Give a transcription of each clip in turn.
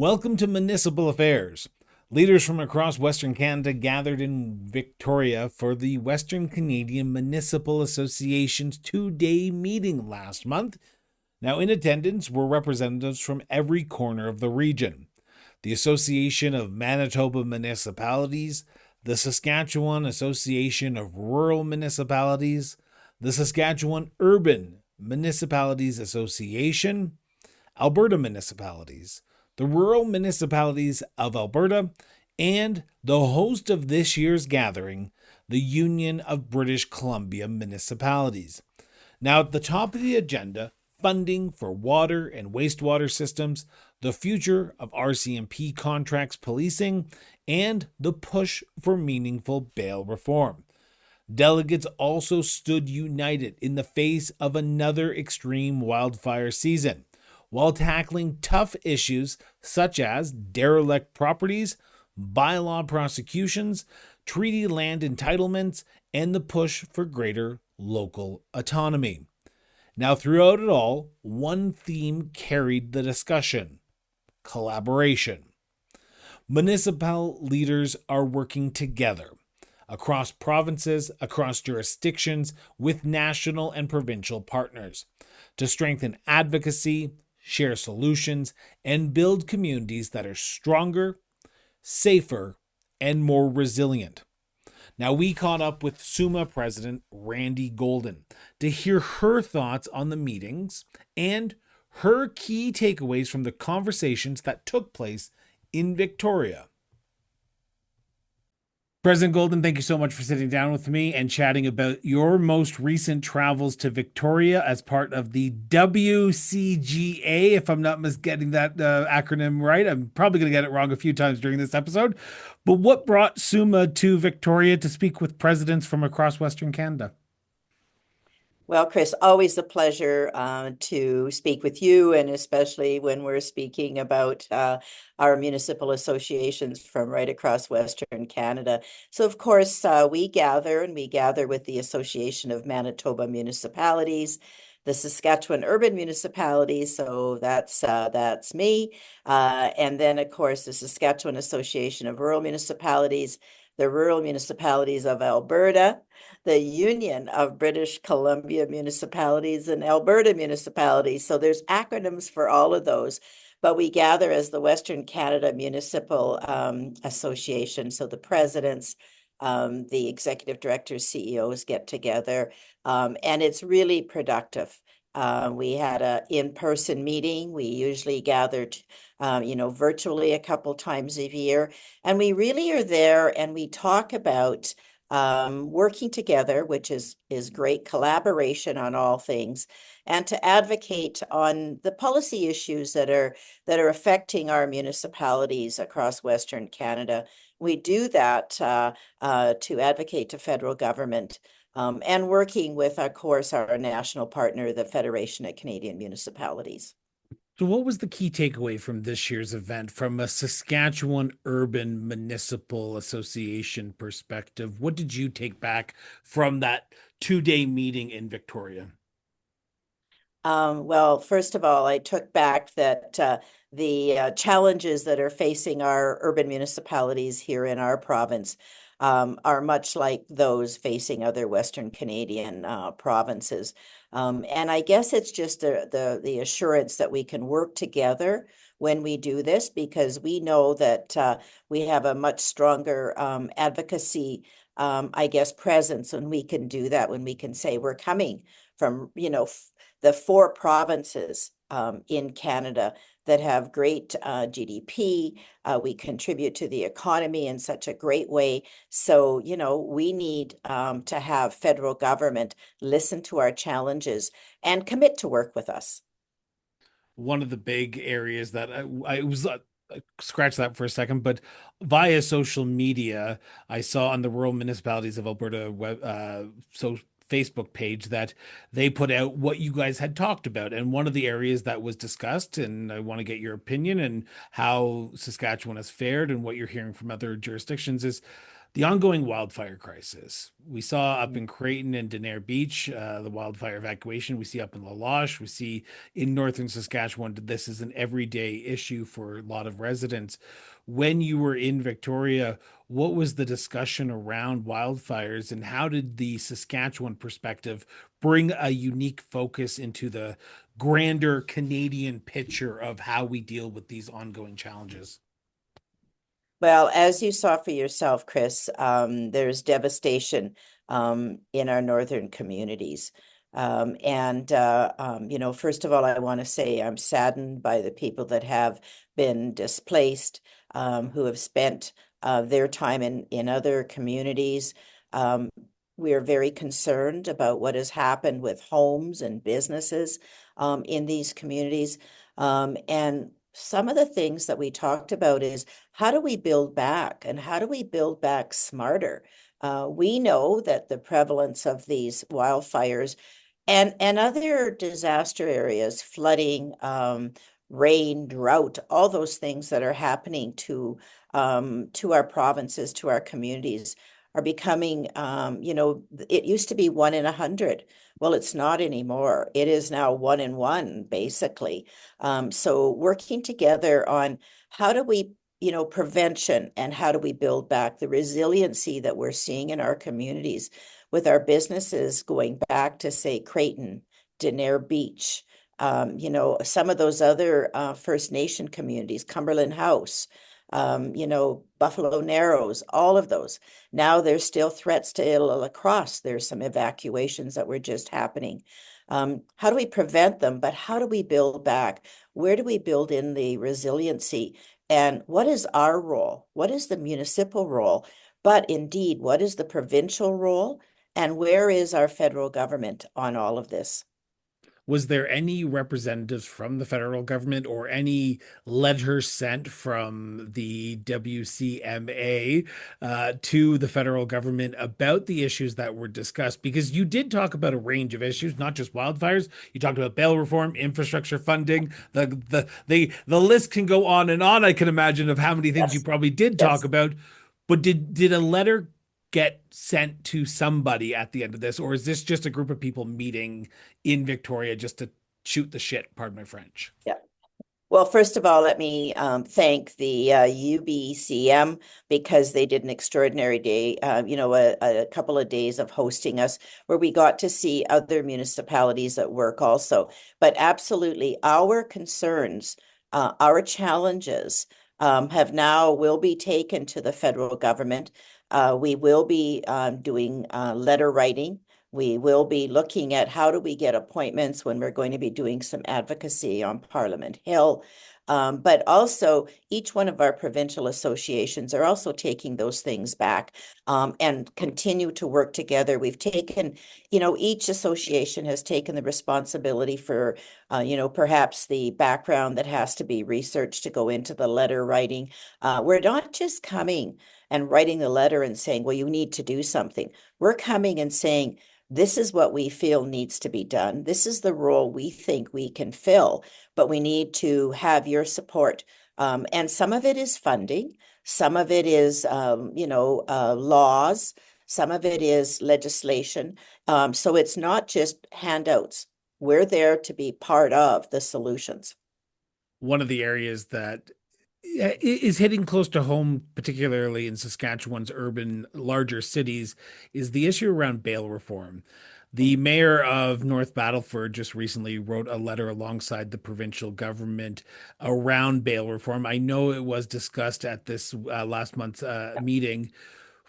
Welcome to Municipal Affairs. Leaders from across Western Canada gathered in Victoria for the Western Canadian Municipal Association's two-day meeting last month. Now, in attendance were representatives from every corner of the region. The Association of Manitoba Municipalities, the Saskatchewan Association of Rural Municipalities, the Saskatchewan Urban Municipalities Association, Alberta Municipalities, the Rural Municipalities of Alberta, and the host of this year's gathering, the Union of British Columbia Municipalities. Now, at the top of the agenda, funding for water and wastewater systems, the future of RCMP contracts policing, and the push for meaningful bail reform. Delegates also stood united in the face of another extreme wildfire season, while tackling tough issues such as derelict properties, bylaw prosecutions, treaty land entitlements, and the push for greater local autonomy. Now, throughout it all, one theme carried the discussion: collaboration. Municipal leaders are working together across provinces, across jurisdictions, with national and provincial partners to strengthen advocacy, share solutions, and build communities that are stronger, safer, and more resilient. Now, we caught up with SUMA President Randy Golden to hear her thoughts on the meetings and her key takeaways from the conversations that took place in Victoria. President Golden, thank you so much for sitting down with me and chatting about your most recent travels to Victoria as part of the WCGA, if I'm not getting that acronym right. I'm probably going to get it wrong a few times during this episode. But what brought SUMA to Victoria to speak with presidents from across Western Canada? Well, Chris, always a pleasure to speak with you, and especially when we're speaking about our municipal associations from right across Western Canada. So, of course, we gather with the Association of Manitoba Municipalities, the Saskatchewan Urban Municipalities, so that's me, and then, of course, the Saskatchewan Association of Rural Municipalities, the Rural Municipalities of Alberta, the Union of British Columbia Municipalities, and Alberta Municipalities. So there's acronyms for all of those, but we gather as the Western Canada Municipal Association. So the presidents, the executive directors, CEOs get together, and it's really productive. We had an in-person meeting. We usually gathered, virtually a couple times a year. And we really are there and we talk about working together, which is great collaboration on all things, and to advocate on the policy issues that are affecting our municipalities across Western Canada. We do that to advocate to federal government. And working with, of course, our national partner, the Federation of Canadian Municipalities. So what was the key takeaway from this year's event from a Saskatchewan Urban Municipal Association perspective? What did you take back from that two-day meeting in Victoria? Well, first of all, I took back that the challenges that are facing our urban municipalities here in our province are much like those facing other Western Canadian provinces. And I guess it's just the assurance that we can work together when we do this, because we know that we have a much stronger advocacy, presence when we can do that, when we can say we're coming from, the four provinces in Canada that have great GDP. We contribute to the economy in such a great way. So, we need to have federal government listen to our challenges and commit to work with us. One of the big areas that I was scratch that for a second, but via social media, I saw on the Rural Municipalities of Alberta Facebook page that they put out what you guys had talked about. And one of the areas that was discussed, and I want to get your opinion and how Saskatchewan has fared and what you're hearing from other jurisdictions, is The ongoing wildfire crisis. We saw up in Creighton and Denair Beach, the wildfire evacuation. We see up in La Loche. We see in northern Saskatchewan. This is an everyday issue for a lot of residents. When you were in Victoria, what was the discussion around wildfires, and how did the Saskatchewan perspective bring a unique focus into the grander Canadian picture of how we deal with these ongoing challenges? Well, as you saw for yourself, Chris, there's devastation in our northern communities. First of all, I want to say I'm saddened by the people that have been displaced, who have spent their time in other communities. Um, we are very concerned about what has happened with homes and businesses in these communities. And some of the things that we talked about is how do we build back, and how do we build back smarter? We know that the prevalence of these wildfires and other disaster areas, flooding, rain, drought, all those things that are happening to our provinces, to our communities, are becoming, it used to be 1 in 100. Well, it's not anymore. It is now 1 in 1, basically. So working together on how do we, prevention, and how do we build back the resiliency that we're seeing in our communities with our businesses going back to, say, Creighton, Denair Beach, some of those other First Nation communities, Cumberland House, Buffalo Narrows, all of those. Now there's still threats to La Crosse. There's some evacuations that were just happening. How do we prevent them? But how do we build back? Where do we build in the resiliency? And what is our role? What is the municipal role? But indeed, what is the provincial role? And where is our federal government on all of this? Was there any representatives from the federal government or any letter sent from the WCMA to the federal government about the issues that were discussed? Because you did talk about a range of issues, not just wildfires. You talked about bail reform, infrastructure funding. The list can go on and on. I can imagine of how many things you Yes, probably did talk yes. about. But did a letter get sent to somebody at the end of this, or is this just a group of people meeting in Victoria just to shoot the shit? Pardon my French. Yeah. Well, first of all, let me thank the UBCM, because they did an extraordinary day, a couple of days of hosting us, where we got to see other municipalities at work also. But absolutely, our concerns, our challenges will be taken to the federal government. We will be doing letter writing. We will be looking at how do we get appointments when we're going to be doing some advocacy on Parliament Hill. But also, each one of our provincial associations are also taking those things back and continue to work together. We've taken, each association has taken the responsibility for, perhaps the background that has to be researched to go into the letter writing. We're not just coming and writing the letter and saying, well, you need to do something. We're coming and saying, this is what we feel needs to be done. This is the role we think we can fill, but we need to have your support. And some of it is funding, some of it is, laws, some of it is legislation. So it's not just handouts. We're there to be part of the solutions. One of the areas that is hitting close to home, particularly in Saskatchewan's urban, larger cities, is the issue around bail reform. The mayor of North Battleford just recently wrote a letter alongside the provincial government around bail reform. I know it was discussed at this last month's meeting.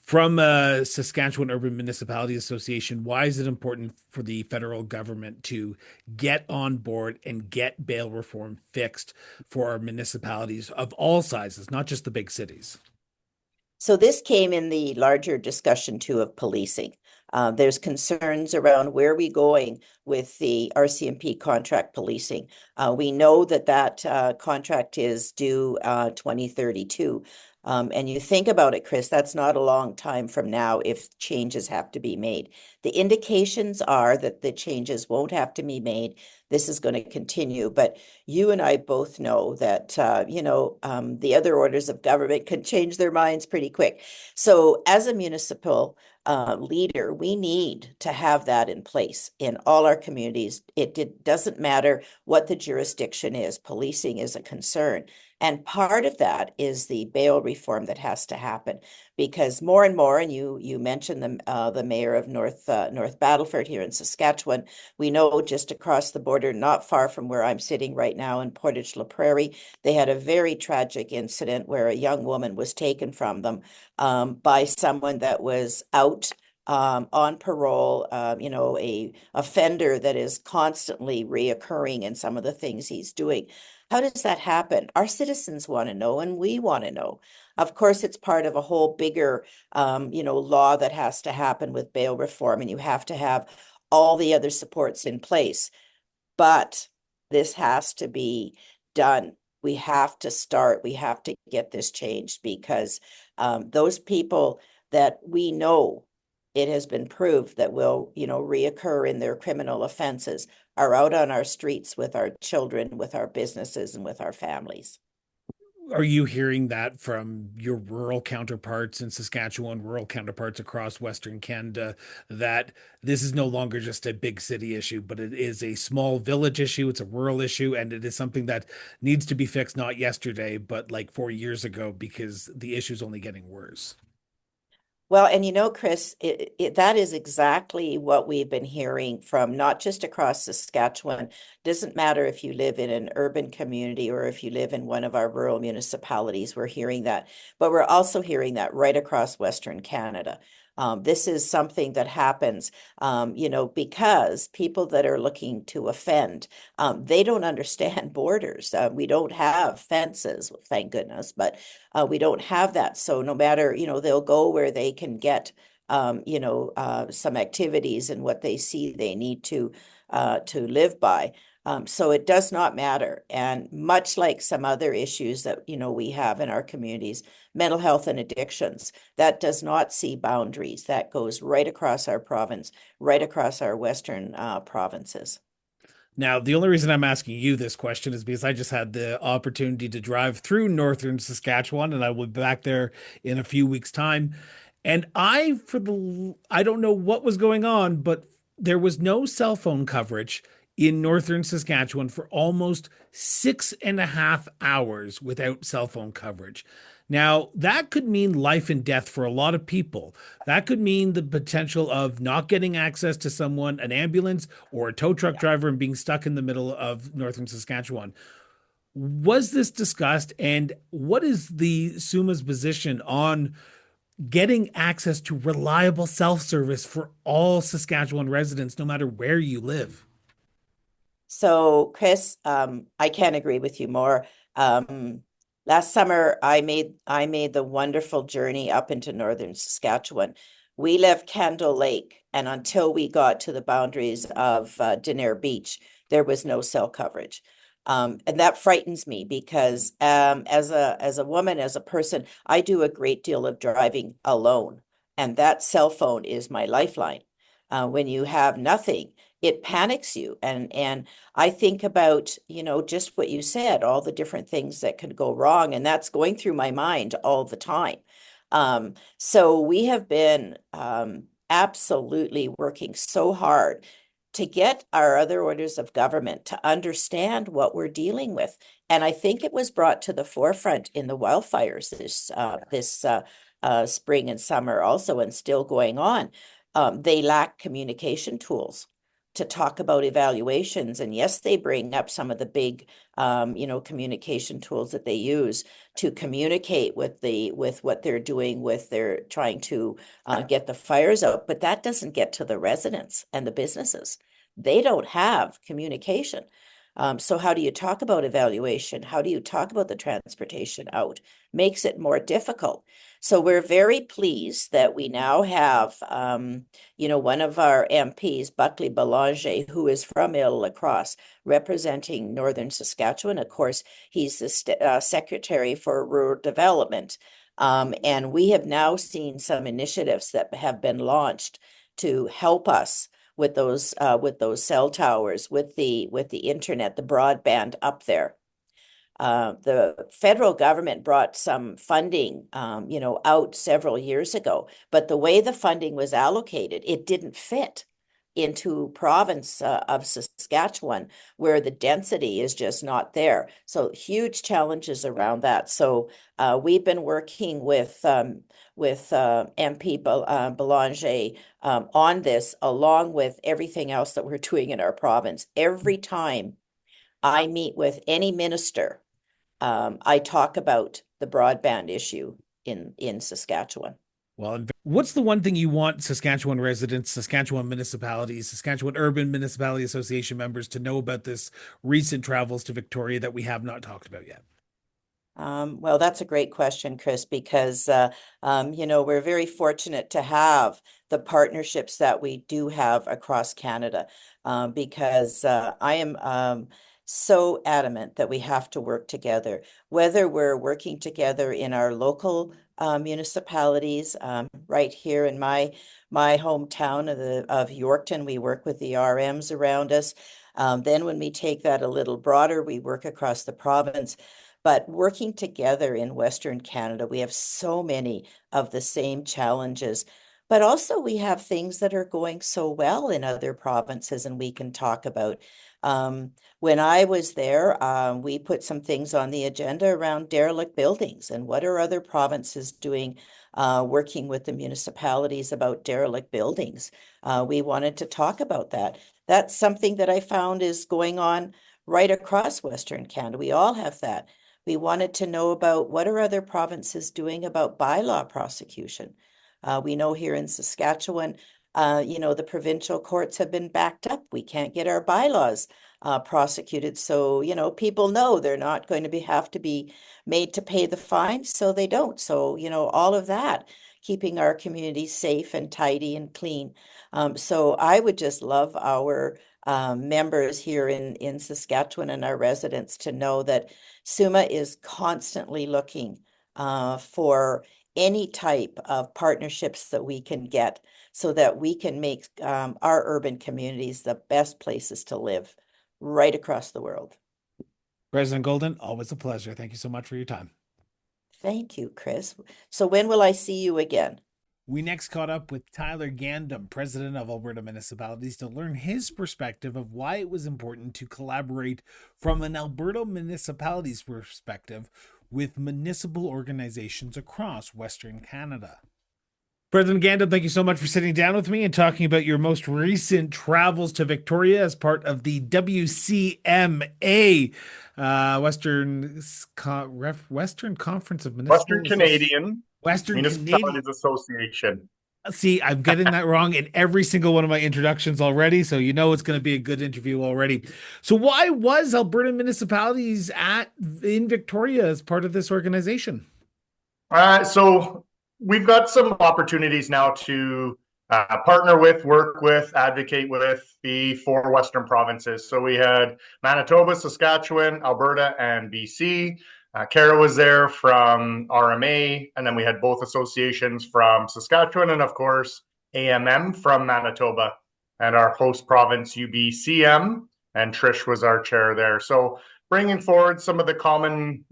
From Saskatchewan Urban Municipalities Association, why is it important for the federal government to get on board and get bail reform fixed for our municipalities of all sizes, not just the big cities? So this came in the larger discussion too of policing. There's concerns around where we going with the RCMP contract policing. We know that contract is due 2032. And you think about it, Chris, that's not a long time from now if changes have to be made. the indications are that the changes won't have to be made. This is going to continue, but you and I both know that, the other orders of government can change their minds pretty quick. So as a municipal leader, we need to have that in place in all our communities. It doesn't matter what the jurisdiction is. Policing is a concern. And part of that is the bail reform that has to happen, because more and more, and you mentioned the mayor of North Battleford here in Saskatchewan. We know just across the border, not far from where I'm sitting right now in Portage La Prairie, they had a very tragic incident where a young woman was taken from them by someone that was out on parole, a offender that is constantly reoccurring in some of the things he's doing. How does that happen? Our citizens want to know, and we want to know. Of course, it's part of a whole bigger, law that has to happen with bail reform, and you have to have all the other supports in place. But this has to be done. We have to start. We have to get this changed, because those people that we know, it has been proved that will, reoccur in their criminal offenses, are out on our streets with our children, with our businesses, and with our families. Are you hearing that from your rural counterparts in Saskatchewan, rural counterparts across Western Canada, that this is no longer just a big city issue, but it is a small village issue, it's a rural issue, and it is something that needs to be fixed not yesterday, but like 4 years ago, because the issue is only getting worse? Well, and Chris, that is exactly what we've been hearing from not just across Saskatchewan. Doesn't matter if you live in an urban community or if you live in one of our rural municipalities, we're hearing that. But we're also hearing that right across Western Canada. This is something that happens, because people that are looking to offend, they don't understand borders. We don't have fences, thank goodness, but we don't have that. So no matter, they'll go where they can get, some activities and what they see they need to live by. So it does not matter. And much like some other issues that, we have in our communities, mental health and addictions, that does not see boundaries. That goes right across our province, right across our Western provinces. Now, the only reason I'm asking you this question is because I just had the opportunity to drive through northern Saskatchewan, and I will be back there in a few weeks' time. And I don't know what was going on, but there was no cell phone coverage in northern Saskatchewan for almost 6.5 hours without cell phone coverage. Now, that could mean life and death for a lot of people. That could mean the potential of not getting access to someone, an ambulance or a tow truck driver, and being stuck in the middle of northern Saskatchewan. Was this discussed? And what is the SUMA's position on getting access to reliable self-service for all Saskatchewan residents, no matter where you live? So, Chris, I can't agree with you more. Last summer, I made the wonderful journey up into northern Saskatchewan. We left Candle Lake, and until we got to the boundaries of Denair Beach, there was no cell coverage. And that frightens me, because as a woman, as a person, I do a great deal of driving alone, and that cell phone is my lifeline. When you have nothing, it panics you, and I think about, just what you said, all the different things that could go wrong, and that's going through my mind all the time. So we have been absolutely working so hard to get our other orders of government to understand what we're dealing with. And I think it was brought to the forefront in the wildfires this spring and summer also, and still going on. They lack communication tools to talk about evaluations. And yes, they bring up some of the big, communication tools that they use to communicate with what they're doing, with their trying to get the fires out. But that doesn't get to the residents and the businesses. They don't have communication. So how do you talk about evaluation? How do you talk about the transportation out? Makes it more difficult. So we're very pleased that we now have, one of our MPs, Buckley Belanger, who is from Île-Lacrosse, representing Northern Saskatchewan. Of course, he's the Secretary for Rural Development. And we have now seen some initiatives that have been launched to help us with those cell towers, with the internet, the broadband up there. The federal government brought some funding, out several years ago, but the way the funding was allocated, it didn't fit into province of Saskatchewan, where the density is just not there. So huge challenges around that. So we've been working with MP Belanger on this, along with everything else that we're doing in our province. Every time I meet with any minister, I talk about the broadband issue in Saskatchewan. Well, and what's the one thing you want Saskatchewan residents, Saskatchewan municipalities, Saskatchewan Urban Municipality Association members to know about this recent travels to Victoria that we have not talked about yet? Well, that's a great question, Chris, because we're very fortunate to have the partnerships that we do have across Canada, because I am so adamant that we have to work together, whether we're working together in our local municipalities. Right here in my hometown of Yorkton, we work with the RMs around us. Then when we take that a little broader, we work across the province. But working together in Western Canada, we have so many of the same challenges. But also, we have things that are going so well in other provinces, and we can talk about. When I was there, we put some things on the agenda around derelict buildings and what are other provinces doing, working with the municipalities about derelict buildings. We wanted to talk about that. That's something that I found is going on right across Western Canada. We all have that. We wanted to know about what are other provinces doing about bylaw prosecution. We know here in Saskatchewan, the provincial courts have been backed up. We can't get our bylaws prosecuted. So, people know they're not going to have to be made to pay the fine, so they don't. So, all of that, keeping our communities safe and tidy and clean. So I would just love our members here in Saskatchewan and our residents to know that SUMA is constantly looking for any type of partnerships that we can get so that we can make our urban communities the best places to live right across the world. President Golden, always a pleasure. Thank you so much for your time. Thank you, Chris. So when will I see you again? We next caught up with Tyler Gandam, president of Alberta Municipalities, to learn his perspective of why it was important to collaborate from an Alberta municipalities perspective with municipal organizations across Western Canada. President Gandam, thank you so much for sitting down with me and talking about your most recent travels to Victoria as part of the WCMA, Western Conference of Western Canadian Western Municipalities Canadian. Association. See, I'm getting that wrong in every single one of my introductions already, so it's going to be a good interview already. So why was Alberta Municipalities in Victoria as part of this organization? So we've got some opportunities now to partner with, work with, advocate with the 4 Western provinces. So we had Manitoba, Saskatchewan, Alberta, and BC. Kara was there from RMA, and then we had both associations from Saskatchewan and, of course, AMM from Manitoba, and our host province, UBCM, and Trish was our chair there. So bringing forward some of the common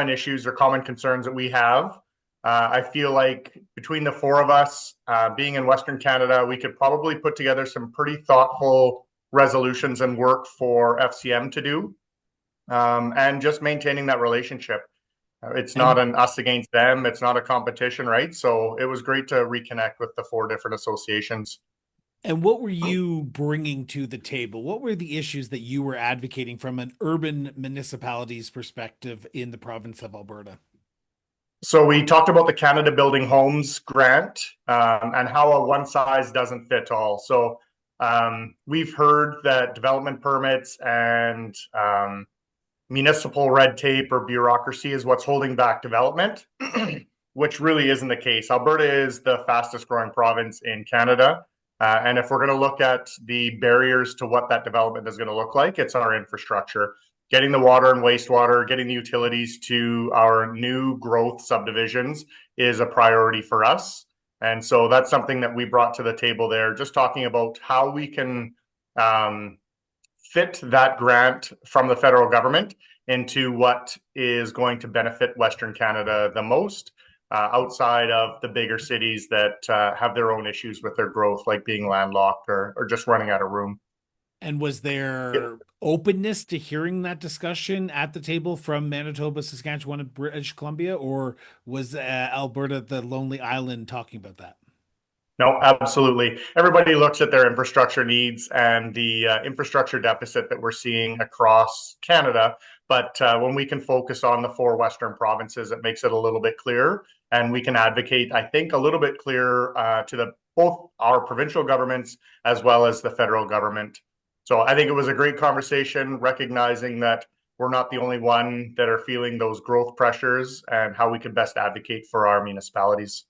issues or common concerns that we have. I feel like between the 4 of us, being in Western Canada, we could probably put together some pretty thoughtful resolutions and work for FCM to do. And just maintaining that relationship. It's not an us against them. It's not a competition, right? So it was great to reconnect with the 4 different associations. And what were you bringing to the table? What were the issues that you were advocating from an urban municipalities perspective in the province of Alberta? So we talked about the Canada Building Homes grant and how a one size doesn't fit all. So we've heard that development permits and municipal red tape or bureaucracy is what's holding back development, which really isn't the case. Alberta is the fastest growing province in Canada. And if we're going to look at the barriers to what that development is going to look like, it's our infrastructure. Getting the water and wastewater, getting the utilities to our new growth subdivisions is a priority for us. And so that's something that we brought to the table there, just talking about how we can fit that grant from the federal government into what is going to benefit Western Canada the most, outside of the bigger cities that have their own issues with their growth, like being landlocked or just running out of room. And was there openness to hearing that discussion at the table from Manitoba, Saskatchewan, and British Columbia, or was Alberta the lonely island talking about that? No, absolutely. Everybody looks at their infrastructure needs and the infrastructure deficit that we're seeing across Canada. But when we can focus on the four Western provinces, it makes it a little bit clearer. And we can advocate, I think, a little bit clearer to both our provincial governments as well as the federal government. So I think it was a great conversation, recognizing that we're not the only one that are feeling those growth pressures and how we can best advocate for our municipalities.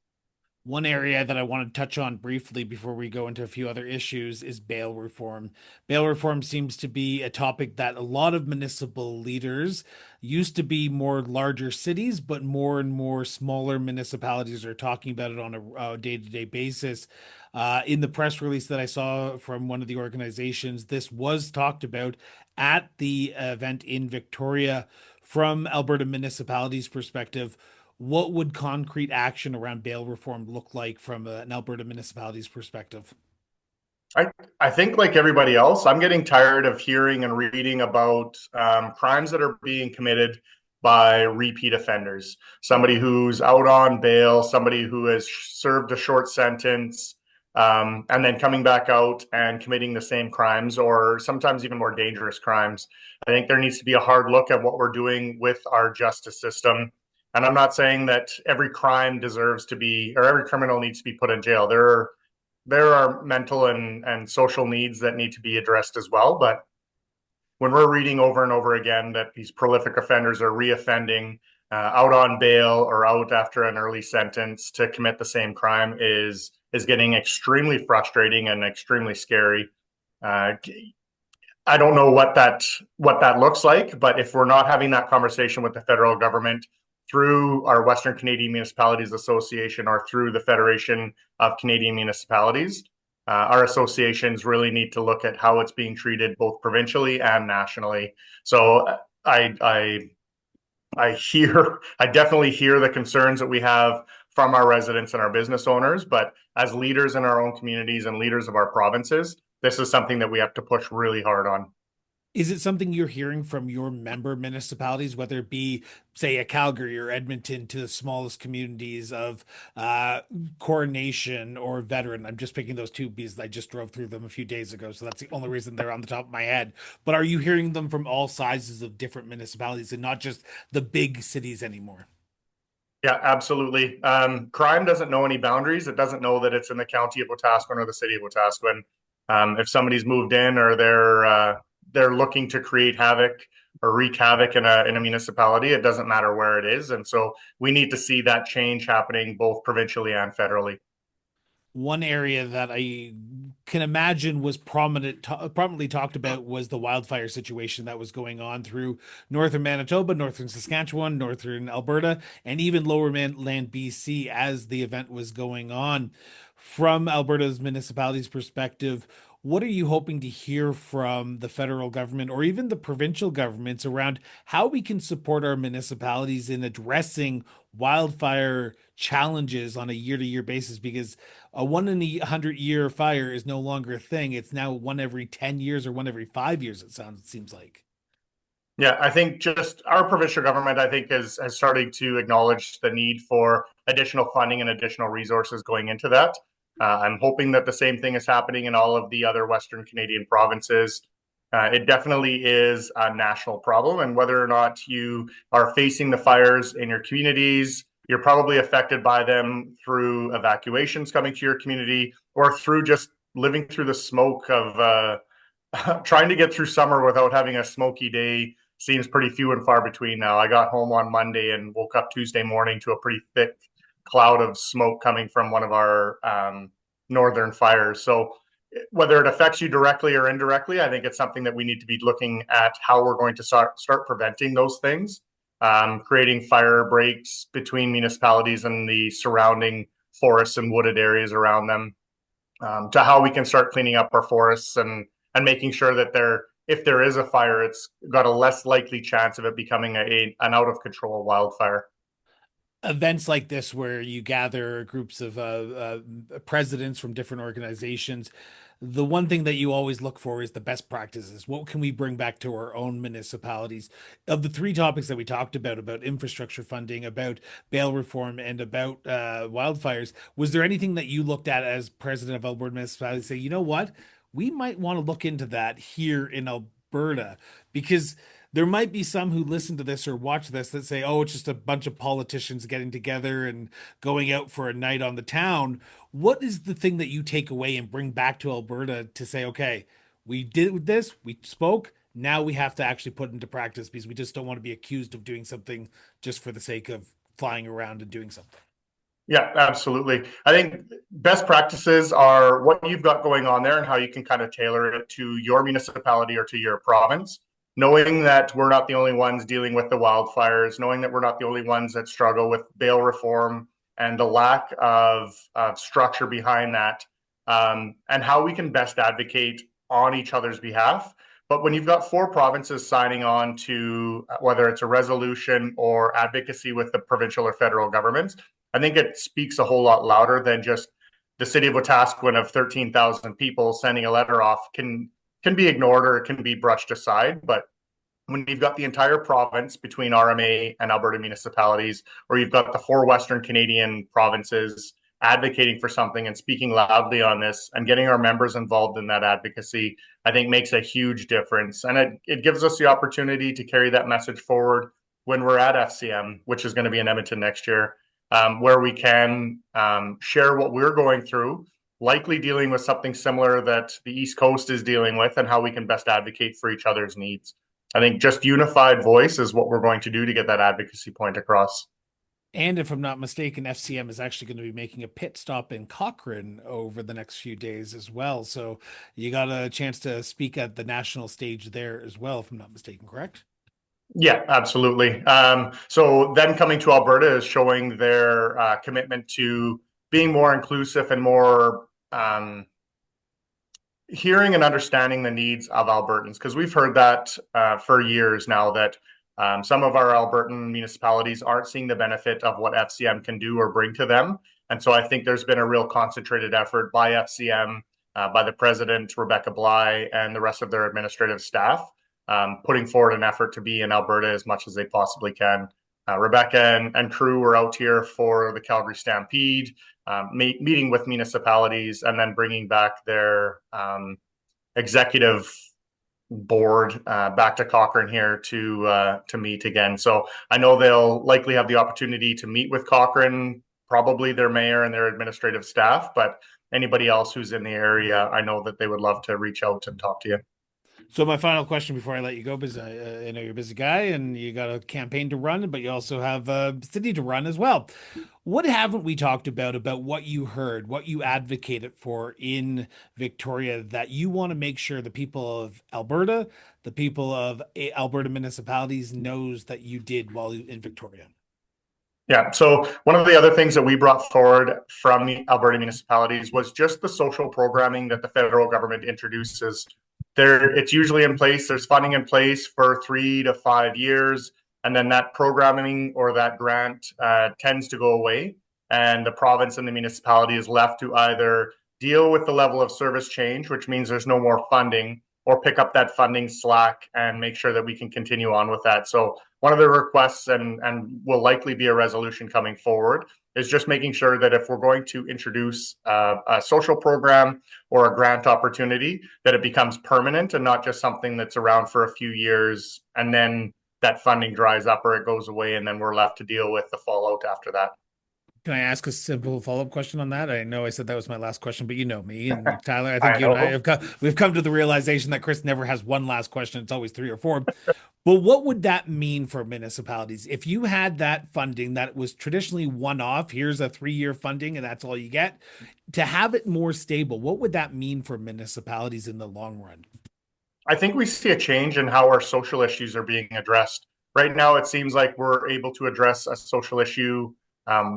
One area that I want to touch on briefly before we go into a few other issues is bail reform. Bail reform seems to be a topic that a lot of municipal leaders, used to be more larger cities, but more and more smaller municipalities are talking about it on a day-to-day basis. In the press release that I saw from one of the organizations, this was talked about at the event in Victoria. From Alberta municipalities' perspective, what would concrete action around bail reform look like from an Alberta municipality's perspective? I think, like everybody else, I'm getting tired of hearing and reading about crimes that are being committed by repeat offenders. Somebody who's out on bail, somebody who has served a short sentence, and then coming back out and committing the same crimes, or sometimes even more dangerous crimes. I think there needs to be a hard look at what we're doing with our justice system. And I'm not saying that every crime deserves to be, or every criminal needs to be put in jail. There are mental and social needs that need to be addressed as well. But when we're reading over and over again that these prolific offenders are reoffending out on bail or out after an early sentence to commit the same crime is getting extremely frustrating and extremely scary. I don't know what that looks like, but if we're not having that conversation with the federal government through our Western Canadian Municipalities Association or through the Federation of Canadian Municipalities, our associations really need to look at how it's being treated both provincially and nationally. So I definitely hear the concerns that we have from our residents and our business owners, but as leaders in our own communities and leaders of our provinces, this is something that we have to push really hard on. Is it something you're hearing from your member municipalities, whether it be, say, a Calgary or Edmonton to the smallest communities of Coronation or Veteran? I'm just picking those two because I just drove through them a few days ago, so that's the only reason they're on the top of my head. But are you hearing them from all sizes of different municipalities and not just the big cities anymore? Yeah, absolutely. Crime doesn't know any boundaries. It doesn't know that it's in the county of Wetaskiwin or the city of Wetaskiwin. If somebody's moved in or they're looking to create havoc or wreak havoc in a municipality, it doesn't matter where it is. And so we need to see that change happening both provincially and federally. One area that I can imagine was prominently talked about was the wildfire situation that was going on through northern Manitoba, northern Saskatchewan, northern Alberta, and even lower land BC as the event was going on. From Alberta's municipalities' perspective, what are you hoping to hear from the federal government or even the provincial governments around how we can support our municipalities in addressing wildfire challenges on a year-to-year basis? Because a 1 in 100 year fire is no longer a thing. It's now one every 10 years or one every 5 years, it seems like. Yeah, I think just our provincial government, I think, has started to acknowledge the need for additional funding and additional resources going into that. I'm hoping that the same thing is happening in all of the other Western Canadian provinces. It definitely is a national problem, and whether or not you are facing the fires in your communities, you're probably affected by them through evacuations coming to your community or through just living through the smoke of trying to get through summer without having a smoky day seems pretty few and far between now. I got home on Monday and woke up Tuesday morning to a pretty thick cloud of smoke coming from one of our northern fires. So whether it affects you directly or indirectly, I think it's something that we need to be looking at how we're going to start preventing those things, creating fire breaks between municipalities and the surrounding forests and wooded areas around them, to how we can start cleaning up our forests and making sure that if there is a fire, it's got a less likely chance of it becoming an out of control wildfire. Events like this where you gather groups of presidents from different organizations, the one thing that you always look for is the best practices. What can we bring back to our own municipalities? Of the three topics that we talked about infrastructure funding, about bail reform, and about wildfires, was there anything that you looked at as president of Alberta Municipalities, say, you know what, we might want to look into that here in Alberta? Because there might be some who listen to this or watch this that say, oh, it's just a bunch of politicians getting together and going out for a night on the town. What is the thing that you take away and bring back to Alberta to say, okay, we did this, we spoke, now we have to actually put into practice, because we just don't want to be accused of doing something just for the sake of flying around and doing something? Yeah, absolutely. I think best practices are what you've got going on there and how you can kind of tailor it to your municipality or to your province. Knowing that we're not the only ones dealing with the wildfires, knowing that we're not the only ones that struggle with bail reform and the lack of structure behind that, and how we can best advocate on each other's behalf. But when you've got 4 provinces signing on to whether it's a resolution or advocacy with the provincial or federal governments, I think it speaks a whole lot louder than just the city of Wetaskiwin of 13,000 people sending a letter off can be ignored or it can be brushed aside. But when you've got the entire province between RMA and Alberta municipalities, or you've got the 4 Western Canadian provinces advocating for something and speaking loudly on this and getting our members involved in that advocacy, I think makes a huge difference. And it gives us the opportunity to carry that message forward when we're at FCM, which is going to be in Edmonton next year, where we can share what we're going through, likely dealing with something similar that the East Coast is dealing with, and how we can best advocate for each other's needs. I think just unified voice is what we're going to do to get that advocacy point across. And if I'm not mistaken, FCM is actually going to be making a pit stop in Cochrane over the next few days as well. So you got a chance to speak at the national stage there as well, if I'm not mistaken, correct? Yeah, absolutely. So them coming to Alberta is showing their commitment to being more inclusive and more hearing and understanding the needs of Albertans, because we've heard that for years now, that some of our Albertan municipalities aren't seeing the benefit of what FCM can do or bring to them. And so I think there's been a real concentrated effort by FCM, by the president, Rebecca Bly, and the rest of their administrative staff, putting forward an effort to be in Alberta as much as they possibly can. Rebecca and crew were out here for the Calgary Stampede, meeting with municipalities, and then bringing back their executive board back to Cochrane here to meet again. So I know they'll likely have the opportunity to meet with Cochrane, probably their mayor and their administrative staff, but anybody else who's in the area, I know that they would love to reach out and talk to you. So my final question before I let you go, because I know you're a busy guy and you got a campaign to run, but you also have a city to run as well. What haven't we talked about what you heard, what you advocated for in Victoria, that you want to make sure the people of Alberta, the people of Alberta municipalities knows that you did while in Victoria? Yeah, so one of the other things that we brought forward from the Alberta municipalities was just the social programming that the federal government introduces. It's usually in place. There's funding in place for 3 to 5 years, and then that programming or that grant tends to go away, and the province and the municipality is left to either deal with the level of service change, which means there's no more funding, or pick up that funding slack and make sure that we can continue on with that. So one of the requests, and will likely be a resolution coming forward, is just making sure that if we're going to introduce a social program or a grant opportunity, that it becomes permanent and not just something that's around for a few years and then that funding dries up or it goes away and then we're left to deal with the fallout after that. Can I ask a simple follow-up question on that? I know I said that was my last question, but you know me and Tyler. I think you and I we've come to the realization that Chris never has one last question. It's always 3 or 4. But what would that mean for municipalities if you had that funding that was traditionally one-off? Here's a 3-year funding and that's all you get. To have it more stable, what would that mean for municipalities in the long run? I think we see a change in how our social issues are being addressed. Right now, it seems like we're able to address a social issue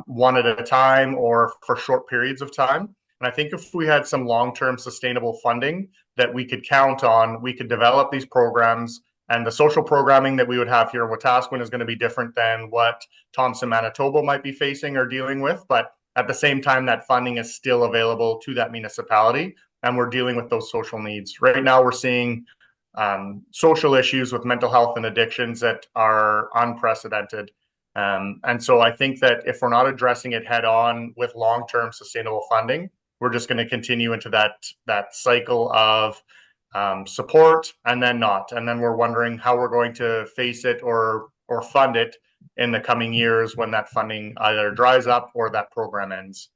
one at a time or for short periods of time. And I think if we had some long-term sustainable funding that we could count on, we could develop these programs. And the social programming that we would have here in Wetaskiwin is going to be different than what Thompson, Manitoba might be facing or dealing with. But at the same time, that funding is still available to that municipality, and we're dealing with those social needs. Right now, we're seeing social issues with mental health and addictions that are unprecedented. And so I think that if we're not addressing it head on with long-term sustainable funding, we're just going to continue into that cycle of support and then not. And then we're wondering how we're going to face it or fund it in the coming years when that funding either dries up or that program ends.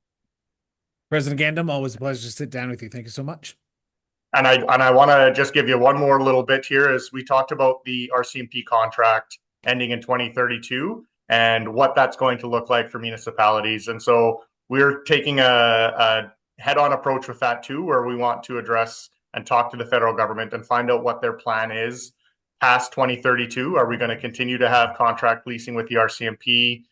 President Gandam, always a pleasure to sit down with you. Thank you so much. And I want to just give you one more little bit here, as we talked about the RCMP contract ending in 2032 and what that's going to look like for municipalities. And so we're taking a head-on approach with that too, where we want to address and talk to the federal government and find out what their plan is past 2032. Are we going to continue to have contract leasing with the RCMP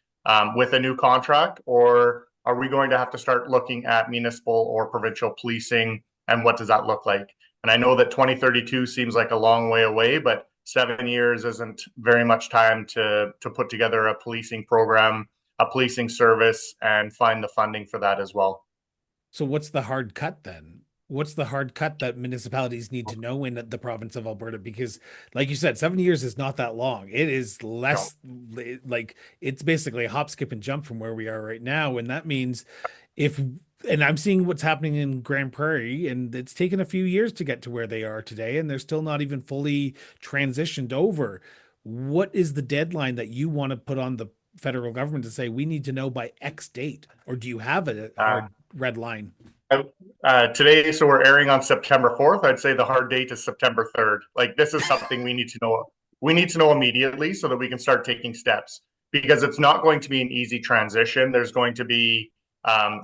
with a new contract, or are we going to have to start looking at municipal or provincial policing, and what does that look like? And I know that 2032 seems like a long way away, but 7 years isn't very much time to put together a policing program, a policing service, and find the funding for that as well. So what's the hard cut then? What's the hard cut that municipalities need to know in the province of Alberta? Because like you said, 7 years is not that long. It is less, like it's basically a hop, skip, and jump from where we are right now. And that means and I'm seeing what's happening in Grand Prairie, and it's taken a few years to get to where they are today, and they're still not even fully transitioned over. What is the deadline that you want to put on the federal government to say we need to know by X date? Or do you have a hard red line? Today, so we're airing on September 4th. I'd say the hard date is September 3rd. Like, this is something we need to know. We need to know immediately so that we can start taking steps, because it's not going to be an easy transition. There's going to be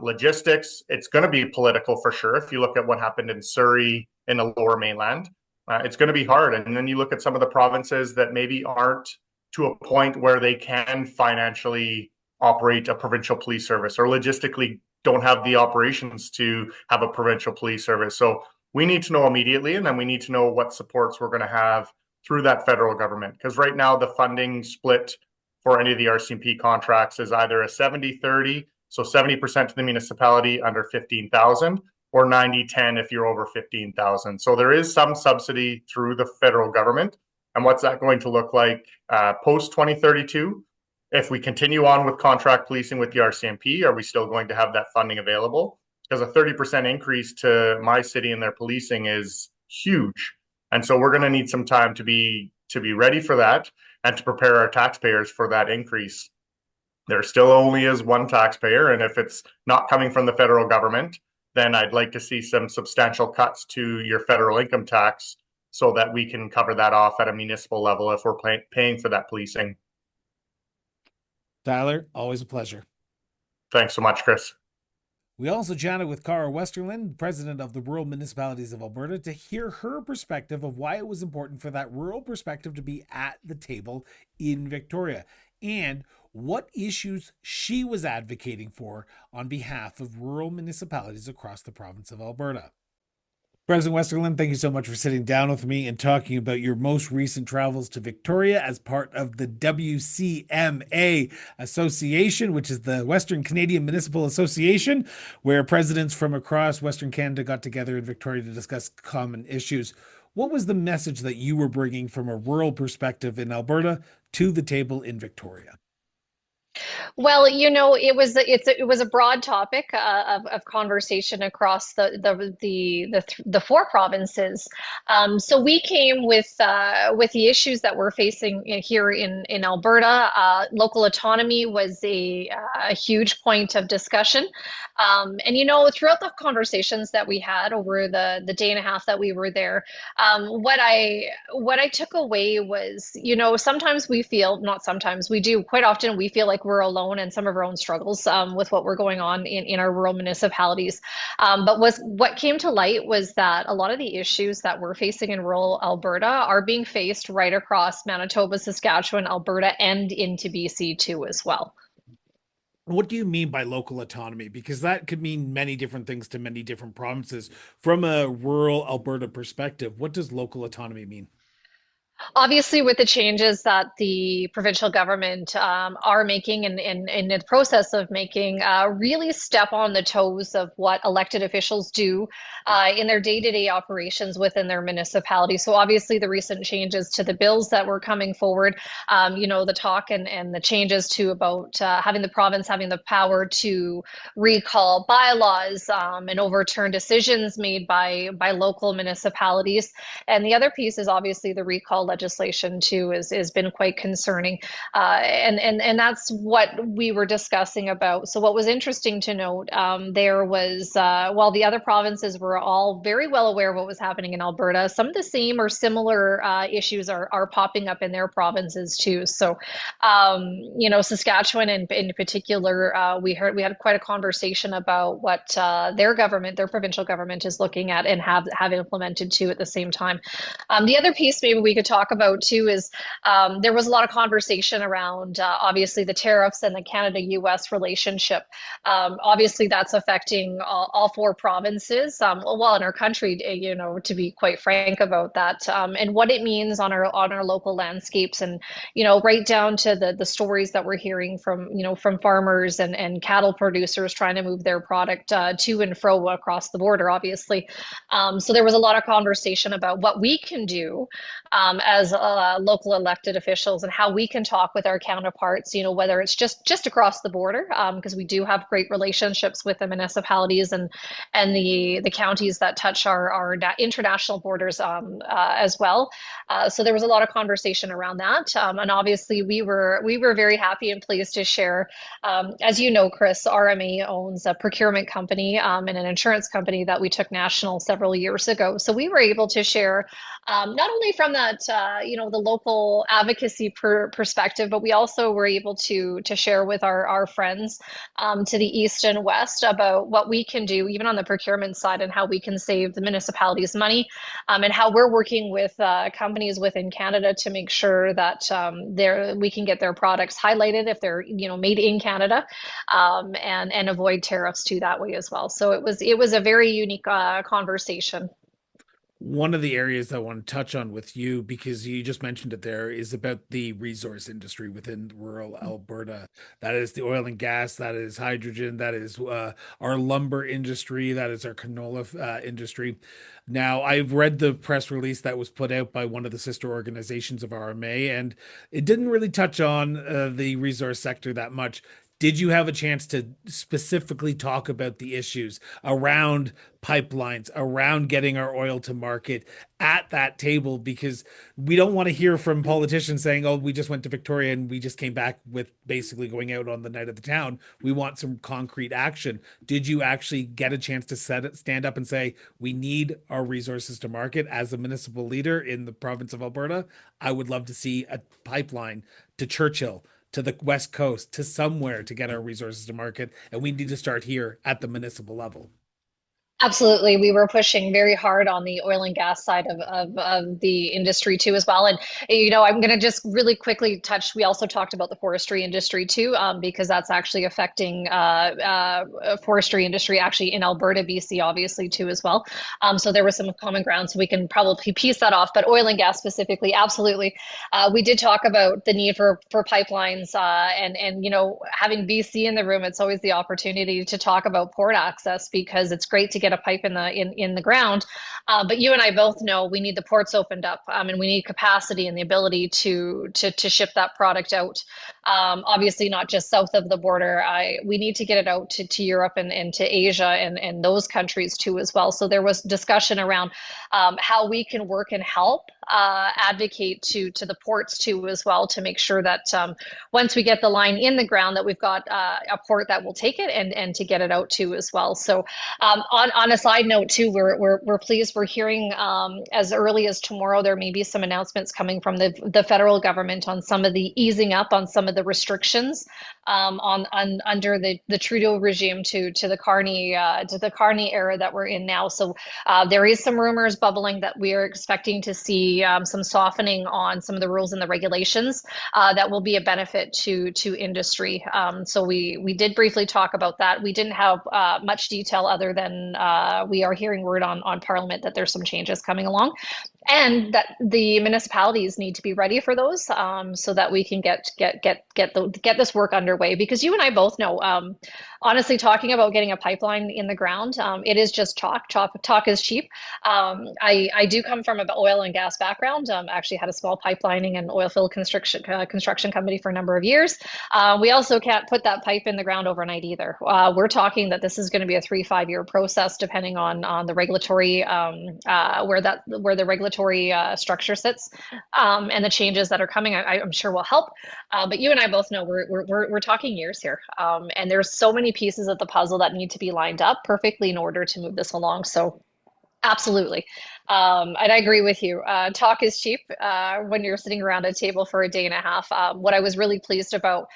logistics. It's going to be political for sure. If you look at what happened in Surrey in the Lower Mainland, it's going to be hard. And then you look at some of the provinces that maybe aren't to a point where they can financially operate a provincial police service, or logistically don't have the operations to have a provincial police service. So we need to know immediately, and then we need to know what supports we're going to have through that federal government. Because right now the funding split for any of the RCMP contracts is either a 70-30, so 70% to the municipality under 15,000, or 90-10 if you're over 15,000. So there is some subsidy through the federal government. And what's that going to look like post 2032? If we continue on with contract policing with the RCMP, are we still going to have that funding available? Because a 30% increase to my city and their policing is huge. And so we're going to need some time to be ready for that and to prepare our taxpayers for that increase. There still only is one taxpayer, and if it's not coming from the federal government, then I'd like to see some substantial cuts to your federal income tax so that we can cover that off at a municipal level if we're paying for that policing. Tyler, always a pleasure. Thanks so much, Chris. We also chatted with Cara Westerland, president of the Rural Municipalities of Alberta, to hear her perspective of why it was important for that rural perspective to be at the table in Victoria, and what issues she was advocating for on behalf of rural municipalities across the province of Alberta. President Westerland, thank you so much for sitting down with me and talking about your most recent travels to Victoria as part of the WCMA Association, which is the Western Canadian Municipal Association, where presidents from across Western Canada got together in Victoria to discuss common issues. What was the message that you were bringing from a rural perspective in Alberta to the table in Victoria? Well, it was a broad topic of conversation across the four provinces. So we came with the issues that we're facing here in Alberta. Local autonomy was a huge point of discussion, and throughout the conversations that we had over the day and a half that we were there, what I took away was, sometimes we feel, not sometimes, we do quite often, we feel like we're alone in some of our own struggles with what we're going on in our rural municipalities. But what came to light was that a lot of the issues that we're facing in rural Alberta are being faced right across Manitoba, Saskatchewan, Alberta, and into BC too as well. What do you mean by local autonomy? Because that could mean many different things to many different provinces. From a rural Alberta perspective, what does local autonomy mean? Obviously, with the changes that the provincial government are making and in the process of making, really step on the toes of what elected officials do in their day-to-day operations within their municipality. So obviously, the recent changes to the bills that were coming forward, the talk and the changes to about having the province having the power to recall bylaws and overturn decisions made by local municipalities. And the other piece is obviously the recall legislation too is been quite concerning, and that's what we were discussing about. So what was interesting to note, there was while the other provinces were all very well aware of what was happening in Alberta, some of the same or similar issues are popping up in their provinces too. So Saskatchewan in particular, we had quite a conversation about what their provincial government is looking at and have implemented too at the same time. The other piece maybe we could talk about too is there was a lot of conversation around obviously the tariffs and the Canada-US relationship. Obviously, that's affecting all four provinces, well, in our country, to be quite frank about that, and what it means on our local landscapes, and right down to the stories that we're hearing from farmers and cattle producers trying to move their product to and fro across the border, obviously. So there was a lot of conversation about what we can do as local elected officials and how we can talk with our counterparts, whether it's just across the border, because we do have great relationships with the municipalities and the counties that touch our international borders as well. So there was a lot of conversation around that, and obviously we were very happy and pleased to share. As you know, Chris, RMA owns a procurement company and an insurance company that we took national several years ago. So we were able to share not only from that, the local advocacy perspective, but we also were able to share with our friends to the east and west about what we can do, even on the procurement side, and how we can save the municipalities money, and how we're working with companies within Canada to make sure that we can get their products highlighted if they're made in Canada, and avoid tariffs too that way as well. So it was a very unique conversation. One of the areas I want to touch on with you, because you just mentioned it there, is about the resource industry within rural Alberta. That is the oil and gas, that is hydrogen, that is our lumber industry, that is our canola industry. Now, I've read the press release that was put out by one of the sister organizations of RMA, and it didn't really touch on the resource sector that much. Did you have a chance to specifically talk about the issues around pipelines, around getting our oil to market at that table? Because we don't want to hear from politicians saying, oh, we just went to Victoria and we just came back with basically going out on the night of the town. We want some concrete action. Did you actually get a chance to stand up and say, we need our resources to market as a municipal leader in the province of Alberta? I would love to see a pipeline to Churchill, to the West Coast, to somewhere to get our resources to market. And we need to start here at the municipal level. Absolutely. We were pushing very hard on the oil and gas side of the industry too as well. And, I'm going to just really quickly touch, we also talked about the forestry industry too, because that's actually affecting forestry industry actually in Alberta, BC, obviously too as well. So there was some common ground, so we can probably piece that off. But oil and gas specifically, absolutely. We did talk about the need for pipelines and having BC in the room, it's always the opportunity to talk about port access, because it's great to get a pipe in the ground, but you and I both know we need the ports opened up, and we need capacity and the ability to ship that product out. Obviously, not just south of the border. We need to get it out to Europe and to Asia and those countries too as well. So there was discussion around how we can work and help advocate to the ports too as well, to make sure that once we get the line in the ground, that we've got a port that will take it and to get it out too as well. So on a side note too, we're pleased. We're hearing as early as tomorrow there may be some announcements coming from the federal government on some of the easing up on some of of the restrictions under the Trudeau regime to the Carney era that we're in now. So there is some rumors bubbling that we are expecting to see some softening on some of the rules and the regulations that will be a benefit to industry. So we did briefly talk about that. We didn't have much detail other than we are hearing word on Parliament that there's some changes coming along, and that the municipalities need to be ready for those, so that we can get this work underway. Because you and I both know, honestly, talking about getting a pipeline in the ground, it is just talk. Talk is cheap. I do come from an oil and gas background. Actually had a small pipelining and oil field construction company for a number of years. We also can't put that pipe in the ground overnight either. We're talking that this is going to be a 3-5 year process, depending on the regulatory where the regulatory structure sits, and the changes that are coming. I'm sure will help. But you and I both know we're talking years here, and there's so many pieces of the puzzle that need to be lined up perfectly in order to move this along. So absolutely. And I agree with you. Talk is cheap when you're sitting around a table for a day and a half. What I was really pleased about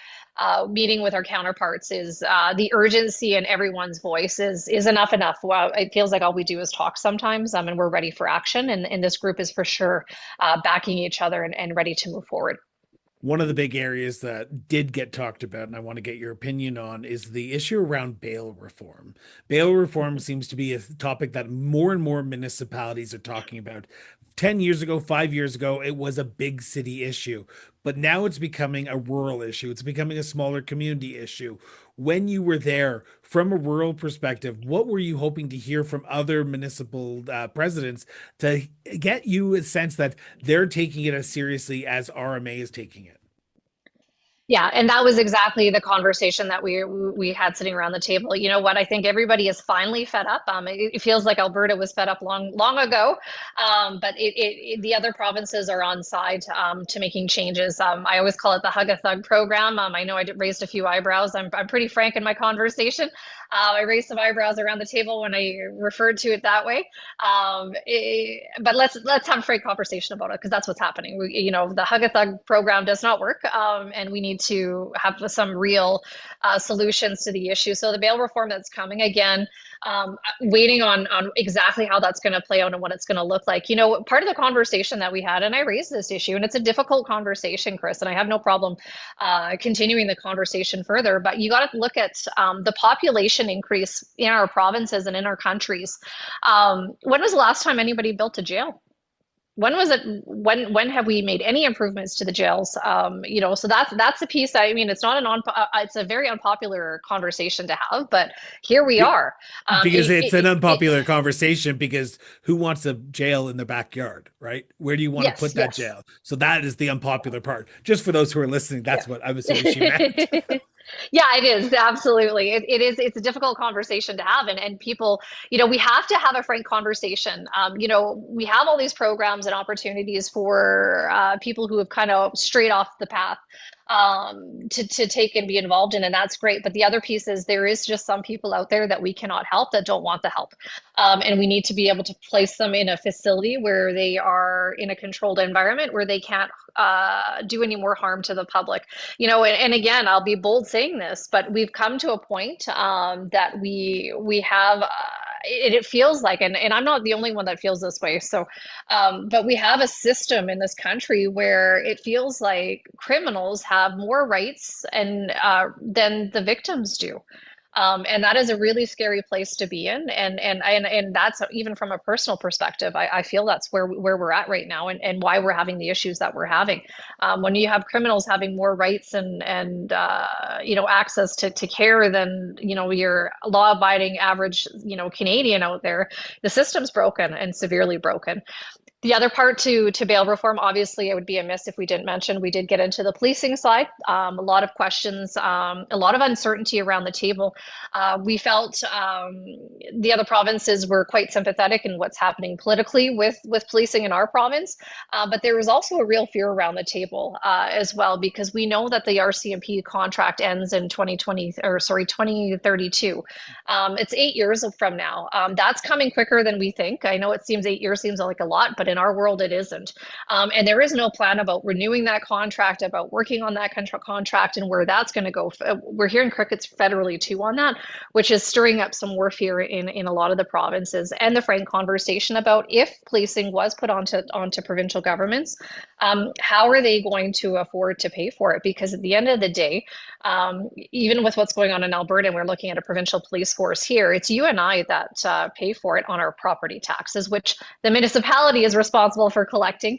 meeting with our counterparts is the urgency in everyone's voice is enough. Well, it feels like all we do is talk sometimes, and we're ready for action. And this group is for sure backing each other and ready to move forward. One of the big areas that did get talked about, and I want to get your opinion on, is the issue around bail reform. Bail reform seems to be a topic that more and more municipalities are talking about. 10 years ago, 5 years ago, it was a big city issue, but now it's becoming a rural issue. It's becoming a smaller community issue. When you were there, from a rural perspective, what were you hoping to hear from other municipal presidents to get you a sense that they're taking it as seriously as RMA is taking it? Yeah, and that was exactly the conversation that we had sitting around the table. You know what? I think everybody is finally fed up. It feels like Alberta was fed up long ago, but the other provinces are on side to making changes. I always call it the Hug a Thug program. I know I raised a few eyebrows. I'm pretty frank in my conversation. I raised some eyebrows around the table when I referred to it that way. But let's have a frank conversation about it, because that's what's happening. The Hug a Thug program does not work, and we need to have some real solutions to the issue. So the bail reform that's coming, again, waiting on exactly how that's going to play out and what it's going to look like. Part of the conversation that we had, and I raised this issue, and it's a difficult conversation, Chris, and I have no problem continuing the conversation further, but you got to look at the population increase in our provinces and in our countries. When was the last time anybody built a jail? When was it? When have we made any improvements to the jails? So that's the piece. I mean, it's not it's a very unpopular conversation to have, but here we are. Because it's an unpopular conversation, because who wants a jail in the backyard, right? Where do you want to put that jail? So that is the unpopular part. Just for those who are listening, that's what I was saying she meant. Yeah, it is. Absolutely. It's a difficult conversation to have. And people, we have to have a frank conversation. We have all these programs and opportunities for people who have kind of strayed off the path to take and be involved in, and that's great. But the other piece is there is just some people out there that we cannot help, that don't want the help. And we need to be able to place them in a facility where they are in a controlled environment, where they can't do any more harm to the public. And again, I'll be bold saying this, but we've come to a point that we have it feels like, and I'm not the only one that feels this way. So, but we have a system in this country where it feels like criminals have more rights and than the victims do. And that is a really scary place to be in. And that's even from a personal perspective, I feel that's where we're at right now, and why we're having the issues that we're having. When you have criminals having more rights and access to care than, your law-abiding average, Canadian out there, the system's broken and severely broken. The other part to bail reform, obviously, it would be amiss if we didn't mention, we did get into the policing side. A lot of questions, a lot of uncertainty around the table. We felt the other provinces were quite sympathetic in what's happening politically with policing in our province. But there was also a real fear around the table as well, because we know that the RCMP contract ends in 2032. It's 8 years from now. That's coming quicker than we think. I know it seems 8 years seems like a lot, but in in our world, it isn't. And there is no plan about renewing that contract, about working on that contract and where that's going to go. We're hearing crickets federally too on that, which is stirring up some more fear in a lot of the provinces, and the frank conversation about if policing was put onto provincial governments, how are they going to afford to pay for it? Because at the end of the day, even with what's going on in Alberta, and we're looking at a provincial police force here, it's you and I that pay for it on our property taxes, which the municipality is responsible for collecting.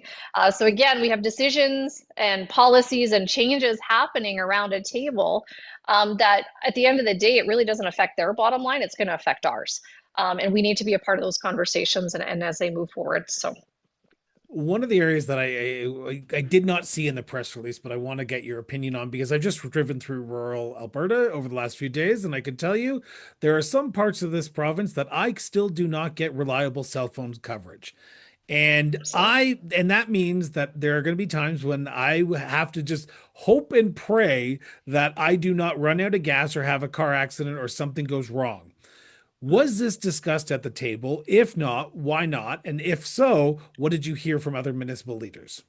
So again, we have decisions and policies and changes happening around a table that at the end of the day, it really doesn't affect their bottom line. It's going to affect ours. And we need to be a part of those conversations and as they move forward. So. One of the areas that I did not see in the press release, but I want to get your opinion on, because I've just driven through rural Alberta over the last few days, and I can tell you there are some parts of this province that I still do not get reliable cell phone coverage. And that means that there are going to be times when I have to just hope and pray that I do not run out of gas or have a car accident or something goes wrong. Was this discussed at the table? If not, why not? And if so, what did you hear from other municipal leaders?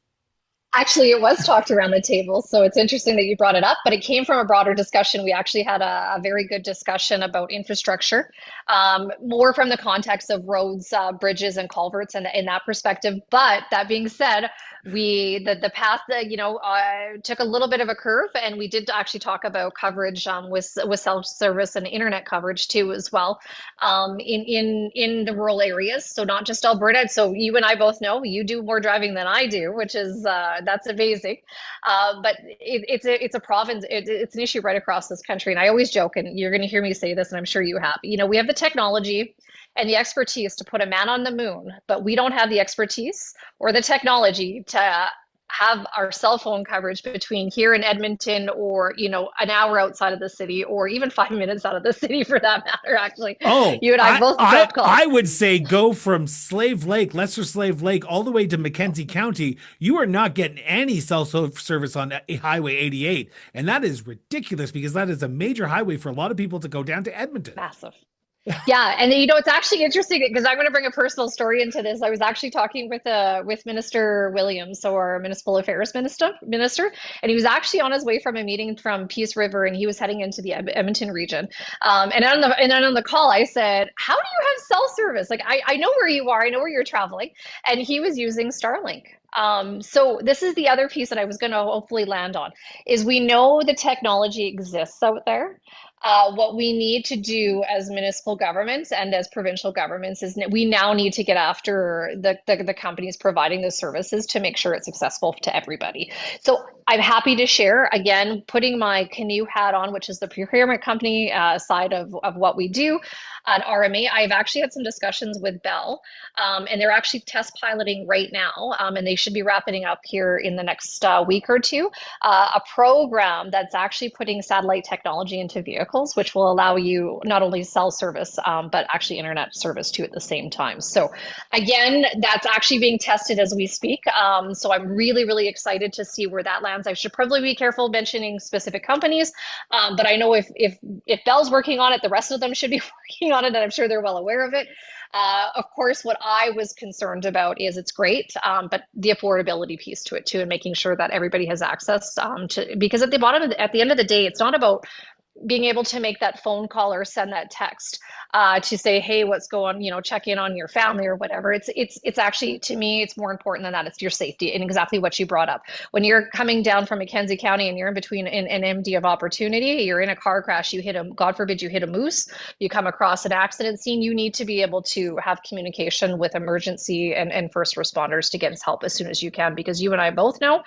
Actually, it was talked around the table, so it's interesting that you brought it up, but it came from a broader discussion. We actually had a very good discussion about infrastructure, more from the context of roads, bridges, and culverts, and in that perspective. But that being said, the path that took a little bit of a curve, and we did actually talk about coverage with self-service and internet coverage too as well in the rural areas. So not just Alberta. So you and I both know you do more driving than I do, which is that's amazing. But it's a province. It's an issue right across this country. And I always joke, and you're going to hear me say this, and I'm sure you have. We have the technology and the expertise to put a man on the moon, but we don't have the expertise or the technology to have our cell phone coverage between here in Edmonton or, an hour outside of the city, or even 5 minutes out of the city for that matter, actually. You and I both dropped calls. I would say go from Slave Lake, Lesser Slave Lake, all the way to Mackenzie County. You are not getting any cell service on Highway 88. And that is ridiculous, because that is a major highway for a lot of people to go down to Edmonton. Massive. Yeah, and it's actually interesting because I'm going to bring a personal story into this. I was actually talking with Minister Williams, so our Municipal Affairs Minister, and he was actually on his way from a meeting from Peace River, and he was heading into the Edmonton region. And on the call, I said, "How do you have cell service? Like, I know where you are, I know where you're traveling," and he was using Starlink. So this is the other piece that I was going to hopefully land on, is we know the technology exists out there. What we need to do as municipal governments and as provincial governments is we now need to get after the companies providing the services to make sure it's accessible to everybody. So I'm happy to share, again, putting my canoe hat on, which is the procurement company side of what we do at RMA. I've actually had some discussions with Bell, and they're actually test piloting right now, and they should be wrapping up here in the next week or two, a program that's actually putting satellite technology into vehicles, which will allow you not only cell service, but actually internet service too at the same time. So again, that's actually being tested as we speak. So I'm really, really excited to see where that lands. I should probably be careful mentioning specific companies, but I know if Bell's working on it, the rest of them should be working on it, and I'm sure they're well aware of it. Of course, what I was concerned about is it's great, but the affordability piece to it too, and making sure that everybody has access to, because at the end of the day, it's not about being able to make that phone call or send that text to say, hey, what's going, check in on your family or whatever. It's actually, to me, it's more important than that. It's your safety, and exactly what you brought up. When you're coming down from Mackenzie County and you're in between an MD of opportunity, you're in a car crash, God forbid you hit a moose, you come across an accident scene, you need to be able to have communication with emergency and first responders to get help as soon as you can, because you and I both know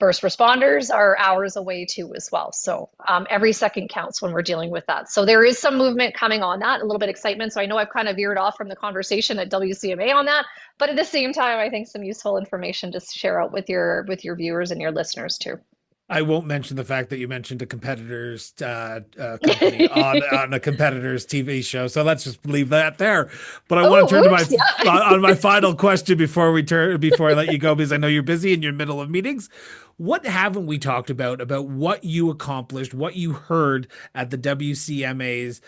first responders are hours away too as well. So every second counts when we're dealing with that. So there is some movement coming on that, a little bit of excitement. So I know I've kind of veered off from the conversation at WCMA on that, but at the same time, I think some useful information to share out with your viewers and your listeners too. I won't mention the fact that you mentioned a competitor's company on a competitor's TV show, so let's just leave that there. But I want to turn to my final question before I let you go, because I know you're busy in your middle of meetings. What haven't we talked about what you accomplished, what you heard at the WCMAs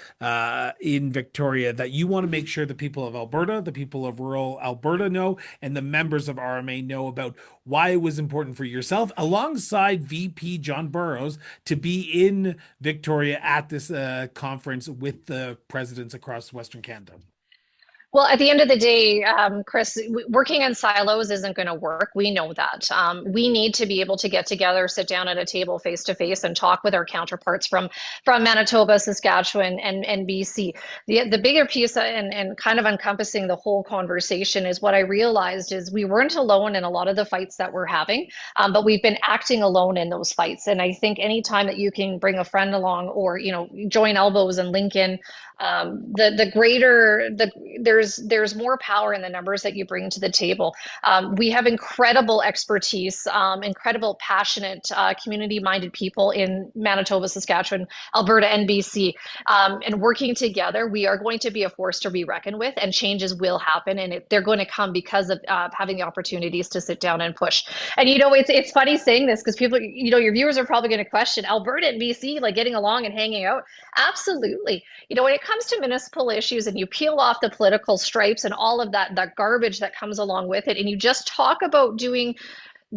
in Victoria that you want to make sure the people of Alberta, the people of rural Alberta know, and the members of RMA know about why it was important for yourself, alongside VP John Burrows, to be in Victoria at this conference with the presidents across Western Canada? Well, at the end of the day, Chris, working in silos isn't going to work. We know that. We need to be able to get together, sit down at a table face to face, and talk with our counterparts from Manitoba, Saskatchewan, and BC. The bigger piece and kind of encompassing the whole conversation is what I realized is we weren't alone in a lot of the fights that we're having, but we've been acting alone in those fights. And I think anytime that you can bring a friend along, or join elbows and link in, there's more power in the numbers that you bring to the table. We have incredible expertise, incredible passionate community-minded people in Manitoba, Saskatchewan, Alberta, and BC. And working together, we are going to be a force to be reckoned with, and changes will happen, and they're going to come because of having the opportunities to sit down and push. And it's funny saying this, because people, your viewers are probably going to question Alberta and BC like getting along and hanging out. Absolutely. When it comes to municipal issues and you peel off the political stripes and all of that garbage that comes along with it, and you just talk about doing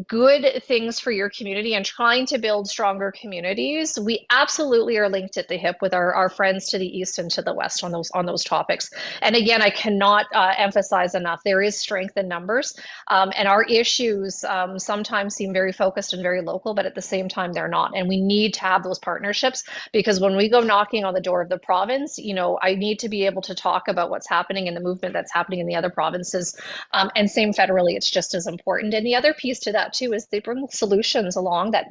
good things for your community and trying to build stronger communities, we absolutely are linked at the hip with our friends to the east and to the west on those topics. And again, I cannot emphasize enough, there is strength in numbers, and our issues sometimes seem very focused and very local, but at the same time they're not. And we need to have those partnerships, because when we go knocking on the door of the province, I need to be able to talk about what's happening in the movement that's happening in the other provinces, and same federally. It's just as important. And the other piece to that too is they bring solutions along that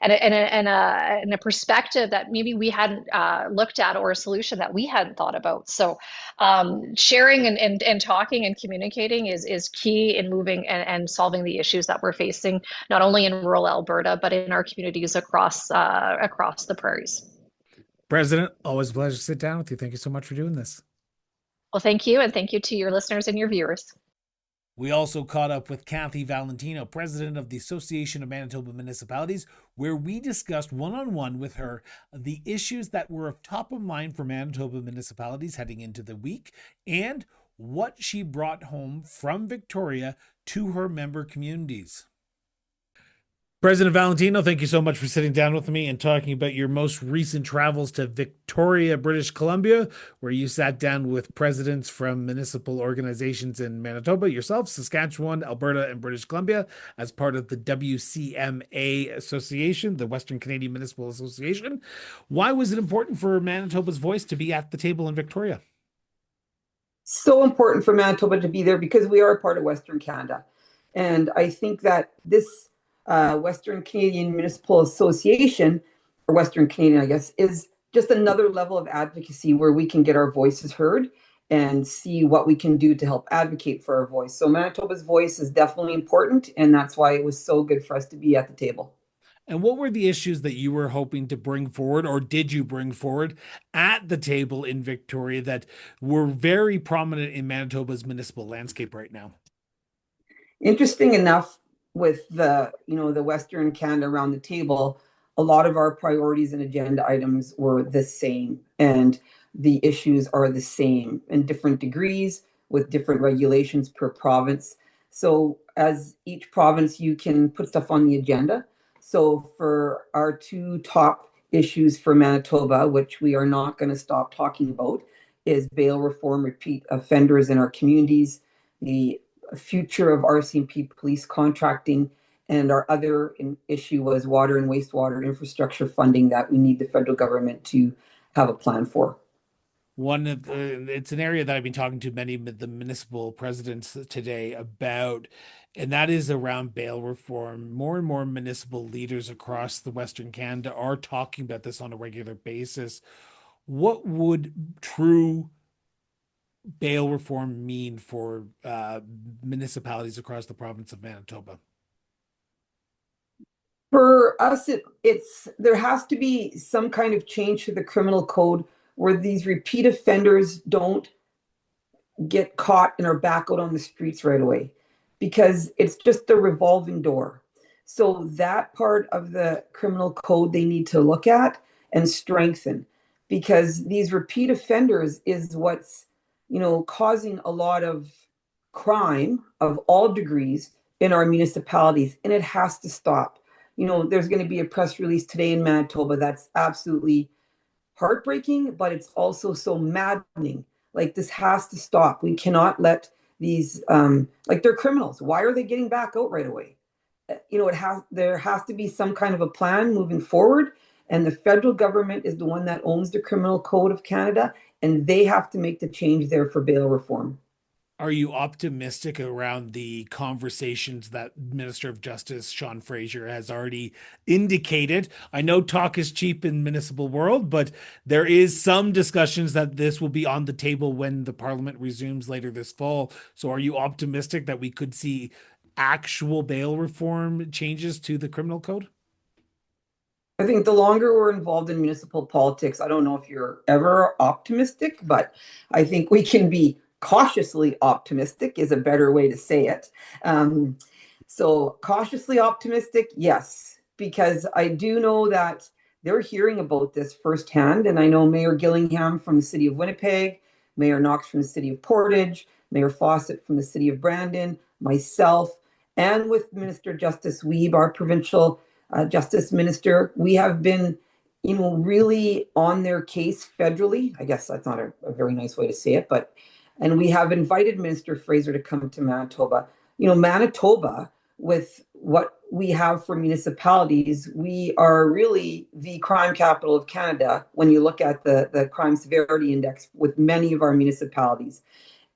and a perspective that maybe we hadn't looked at, or a solution that we hadn't thought about. So sharing and talking and communicating is key in moving and solving the issues that we're facing, not only in rural Alberta but in our communities across the prairies. President, always a pleasure to sit down with you. Thank you so much for doing this. Well, thank you, and thank you to your listeners and your viewers. We also caught up with Kathy Valentino, president of the Association of Manitoba Municipalities, where we discussed one-on-one with her the issues that were of top of mind for Manitoba municipalities heading into the week, and what she brought home from Victoria to her member communities. President Valentino, thank you so much for sitting down with me and talking about your most recent travels to Victoria, British Columbia, where you sat down with presidents from municipal organizations in Manitoba, yourself, Saskatchewan, Alberta, and British Columbia, as part of the WCMA Association, the Western Canadian Municipal Association. Why was it important for Manitoba's voice to be at the table in Victoria? So important for Manitoba to be there because we are a part of Western Canada. And I think that this Western Canadian Municipal Association, or Western Canadian, I guess, is just another level of advocacy where we can get our voices heard and see what we can do to help advocate for our voice. So Manitoba's voice is definitely important, and that's why it was so good for us to be at the table. And what were the issues that you were hoping to bring forward, or did you bring forward at the table in Victoria, that were very prominent in Manitoba's municipal landscape right now? Interesting enough, with the Western Canada around the table, a lot of our priorities and agenda items were the same, and the issues are the same in different degrees with different regulations per province. So as each province, you can put stuff on the agenda. So for our two top issues for Manitoba, which we are not going to stop talking about, is bail reform, repeat offenders in our communities, the future of RCMP police contracting, and our other issue was water and wastewater infrastructure funding that we need the federal government to have a plan for. It's an area that I've been talking to many of the municipal presidents today about, and that is around bail reform. More and more municipal leaders across the Western Canada are talking about this on a regular basis. What would true bail reform mean for municipalities across the province of Manitoba? For us, there has to be some kind of change to the criminal code where these repeat offenders don't get caught and are back out on the streets right away, because it's just a revolving door. So that part of the criminal code they need to look at and strengthen, because these repeat offenders is what's, causing a lot of crime of all degrees in our municipalities, and it has to stop. There's going to be a press release today in Manitoba that's absolutely heartbreaking, but it's also so maddening. Like, this has to stop. We cannot let these, they're criminals. Why are they getting back out right away? There has to be some kind of a plan moving forward. And the federal government is the one that owns the Criminal Code of Canada, and they have to make the change there for bail reform. Are you optimistic around the conversations that Minister of Justice Sean Fraser has already indicated? I know talk is cheap in municipal world, but there is some discussions that this will be on the table when the Parliament resumes later this fall. So are you optimistic that we could see actual bail reform changes to the criminal code? I think the longer we're involved in municipal politics, I don't know if you're ever optimistic, but I think we can be cautiously optimistic is a better way to say it. So cautiously optimistic, yes, because I do know that they're hearing about this firsthand. And I know Mayor Gillingham from the city of Winnipeg, Mayor Knox from the city of Portage, Mayor Fawcett from the city of Brandon, myself, and with Minister Justice Wiebe, our provincial justice minister, we have been really on their case federally. I guess that's not a very nice way to say it, and we have invited Minister Fraser to come to Manitoba. Manitoba, with what we have for municipalities, we are really the crime capital of Canada when you look at the crime severity index with many of our municipalities.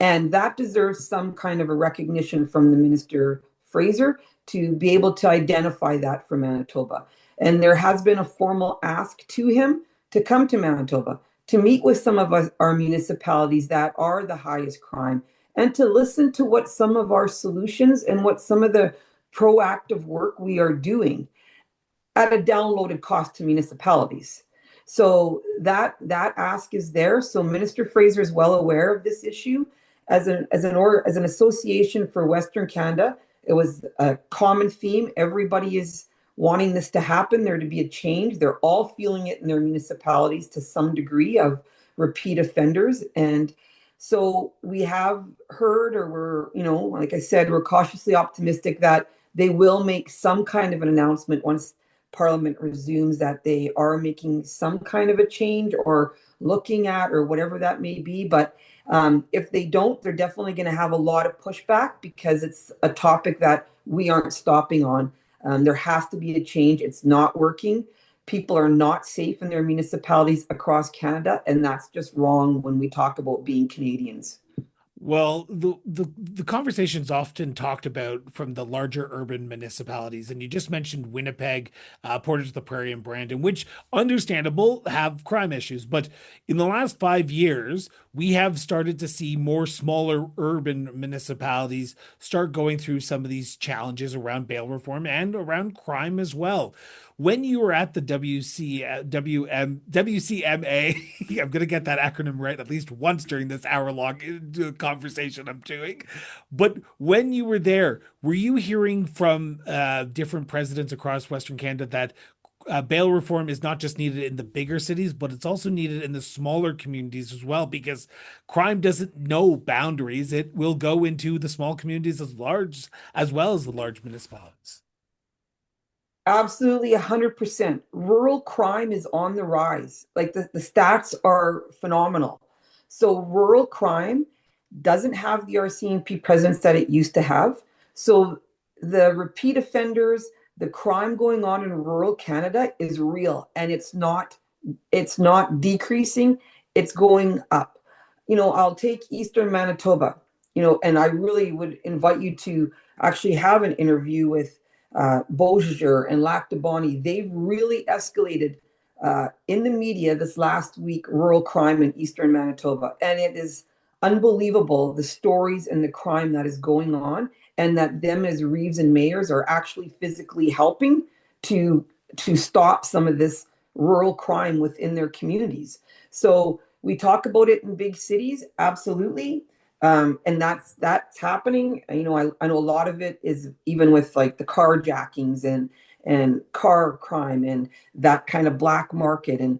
And that deserves some kind of a recognition from the Minister Fraser to be able to identify that for Manitoba. And there has been a formal ask to him to come to Manitoba, to meet with some of our municipalities that are the highest crime, and to listen to what some of our solutions and what some of the proactive work we are doing at a downloaded cost to municipalities. So that ask is there. So Minister Fraser is well aware of this issue. As an association for Western Canada, it was a common theme. Everybody is wanting this to happen, there to be a change. They're all feeling it in their municipalities to some degree of repeat offenders. And so we have heard, or we're, like I said, we're cautiously optimistic that they will make some kind of an announcement once Parliament resumes that they are making some kind of a change or looking at, or whatever that may be. But if they don't, they're definitely going to have a lot of pushback, because it's a topic that we aren't stopping on. There has to be a change. It's not working. People are not safe in their municipalities across Canada, and that's just wrong when we talk about being Canadians. Well, the conversation's often talked about from the larger urban municipalities, and you just mentioned Winnipeg, Portage la Prairie, and Brandon, which, understandable, have crime issues. But in the last 5 years, we have started to see more smaller urban municipalities start going through some of these challenges around bail reform and around crime as well. When you were at the WCMA, I'm going to get that acronym right at least once during this hour-long conversation I'm doing. But when you were there, were you hearing from different presidents across Western Canada that bail reform is not just needed in the bigger cities, but it's also needed in the smaller communities as well, because crime doesn't know boundaries. It will go into the small communities as well as the large municipalities. Absolutely, 100%. Rural crime is on the rise. Like, the stats are phenomenal. So rural crime doesn't have the RCMP presence that it used to have. So the repeat offenders, the crime going on in rural Canada is real, and it's not decreasing, it's going up. I'll take Eastern Manitoba, and I really would invite you to actually have an interview with Beausejour and Lac de Bonnie. They've really escalated in the media this last week, rural crime in Eastern Manitoba. And it is unbelievable, the stories and the crime that is going on, and that them as Reeves and mayors are actually physically helping to stop some of this rural crime within their communities. So we talk about it in big cities, absolutely. And that's happening. I know a lot of it is even with like the carjackings and car crime and that kind of black market, and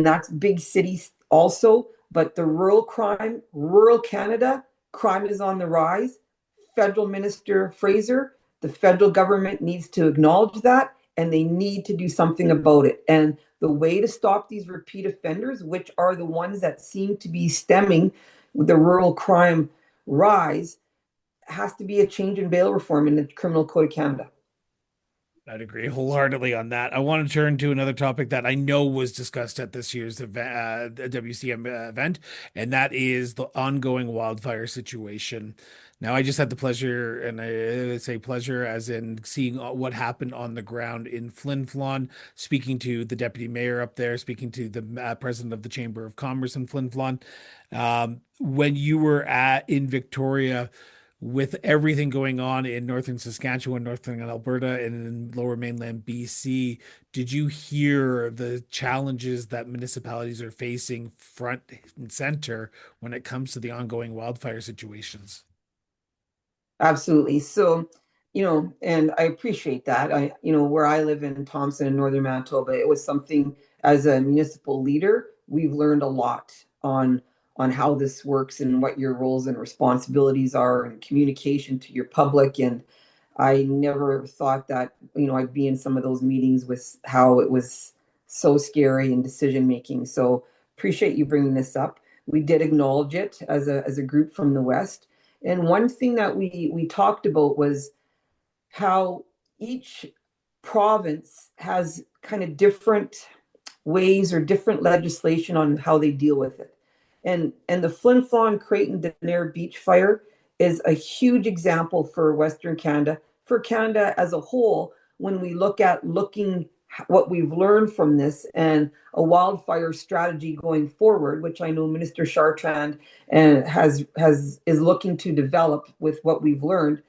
that's big cities also. But the rural crime, rural Canada crime is on the rise. Federal Minister Fraser, the federal government needs to acknowledge that, and they need to do something about it. And the way to stop these repeat offenders, which are the ones that seem to be stemming the rural crime rise, has to be a change in bail reform in the Criminal Code of Canada. I'd agree wholeheartedly on that. I want to turn to another topic that I know was discussed at this year's WCM event, and that is the ongoing wildfire situation. Now, I just had the pleasure, and I say pleasure as in seeing what happened on the ground in Flin Flon, speaking to the deputy mayor up there, speaking to the president of the Chamber of Commerce in Flin Flon. When you were in Victoria, with everything going on in northern Saskatchewan, northern Alberta, and in lower mainland BC, did you hear the challenges that municipalities are facing front and center when it comes to the ongoing wildfire situations? Absolutely. So, and I appreciate that. Where I live in Thompson in northern Manitoba, it was something as a municipal leader, we've learned a lot on how this works and what your roles and responsibilities are and communication to your public. And I never thought that, I'd be in some of those meetings with how it was so scary and decision making. So appreciate you bringing this up. We did acknowledge it as a group from the West. And one thing that we talked about was how each province has kind of different ways or different legislation on how they deal with it. And the Flin Flon Creighton Denair Beach Fire is a huge example for Western Canada, for Canada as a whole, when we look at what we've learned from this and a wildfire strategy going forward, which I know Minister Chartrand is looking to develop with what we've learned.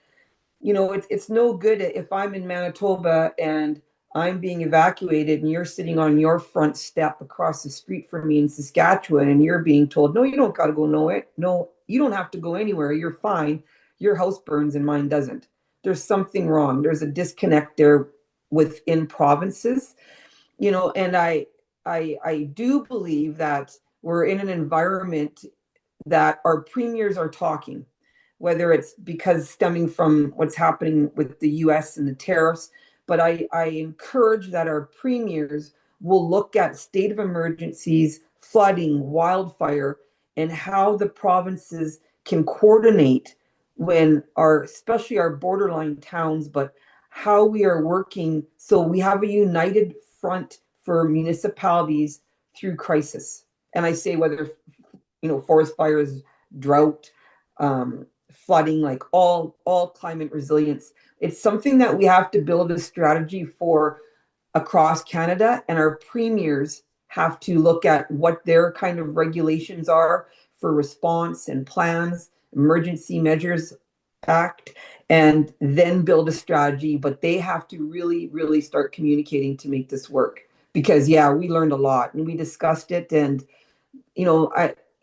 It's no good if I'm in Manitoba and I'm being evacuated and you're sitting on your front step across the street from me in Saskatchewan and you're being told, no, you don't got to go nowhere. No, you don't have to go anywhere. You're fine. Your house burns and mine doesn't. There's something wrong. There's a disconnect there within provinces, and I do believe that we're in an environment that our premiers are talking, whether it's because stemming from what's happening with the US and the tariffs. But I encourage that our premiers will look at state of emergencies, flooding, wildfire, and how the provinces can coordinate especially our borderline towns, but how we are working so we have a united front for municipalities through crisis. And I say whether, forest fires, drought, flooding, like all climate resilience. It's something that we have to build a strategy for across Canada, and our premiers have to look at what their kind of regulations are for response and plans, emergency measures act, and then build a strategy. But they have to really, really start communicating to make this work. Because we learned a lot and we discussed it. And in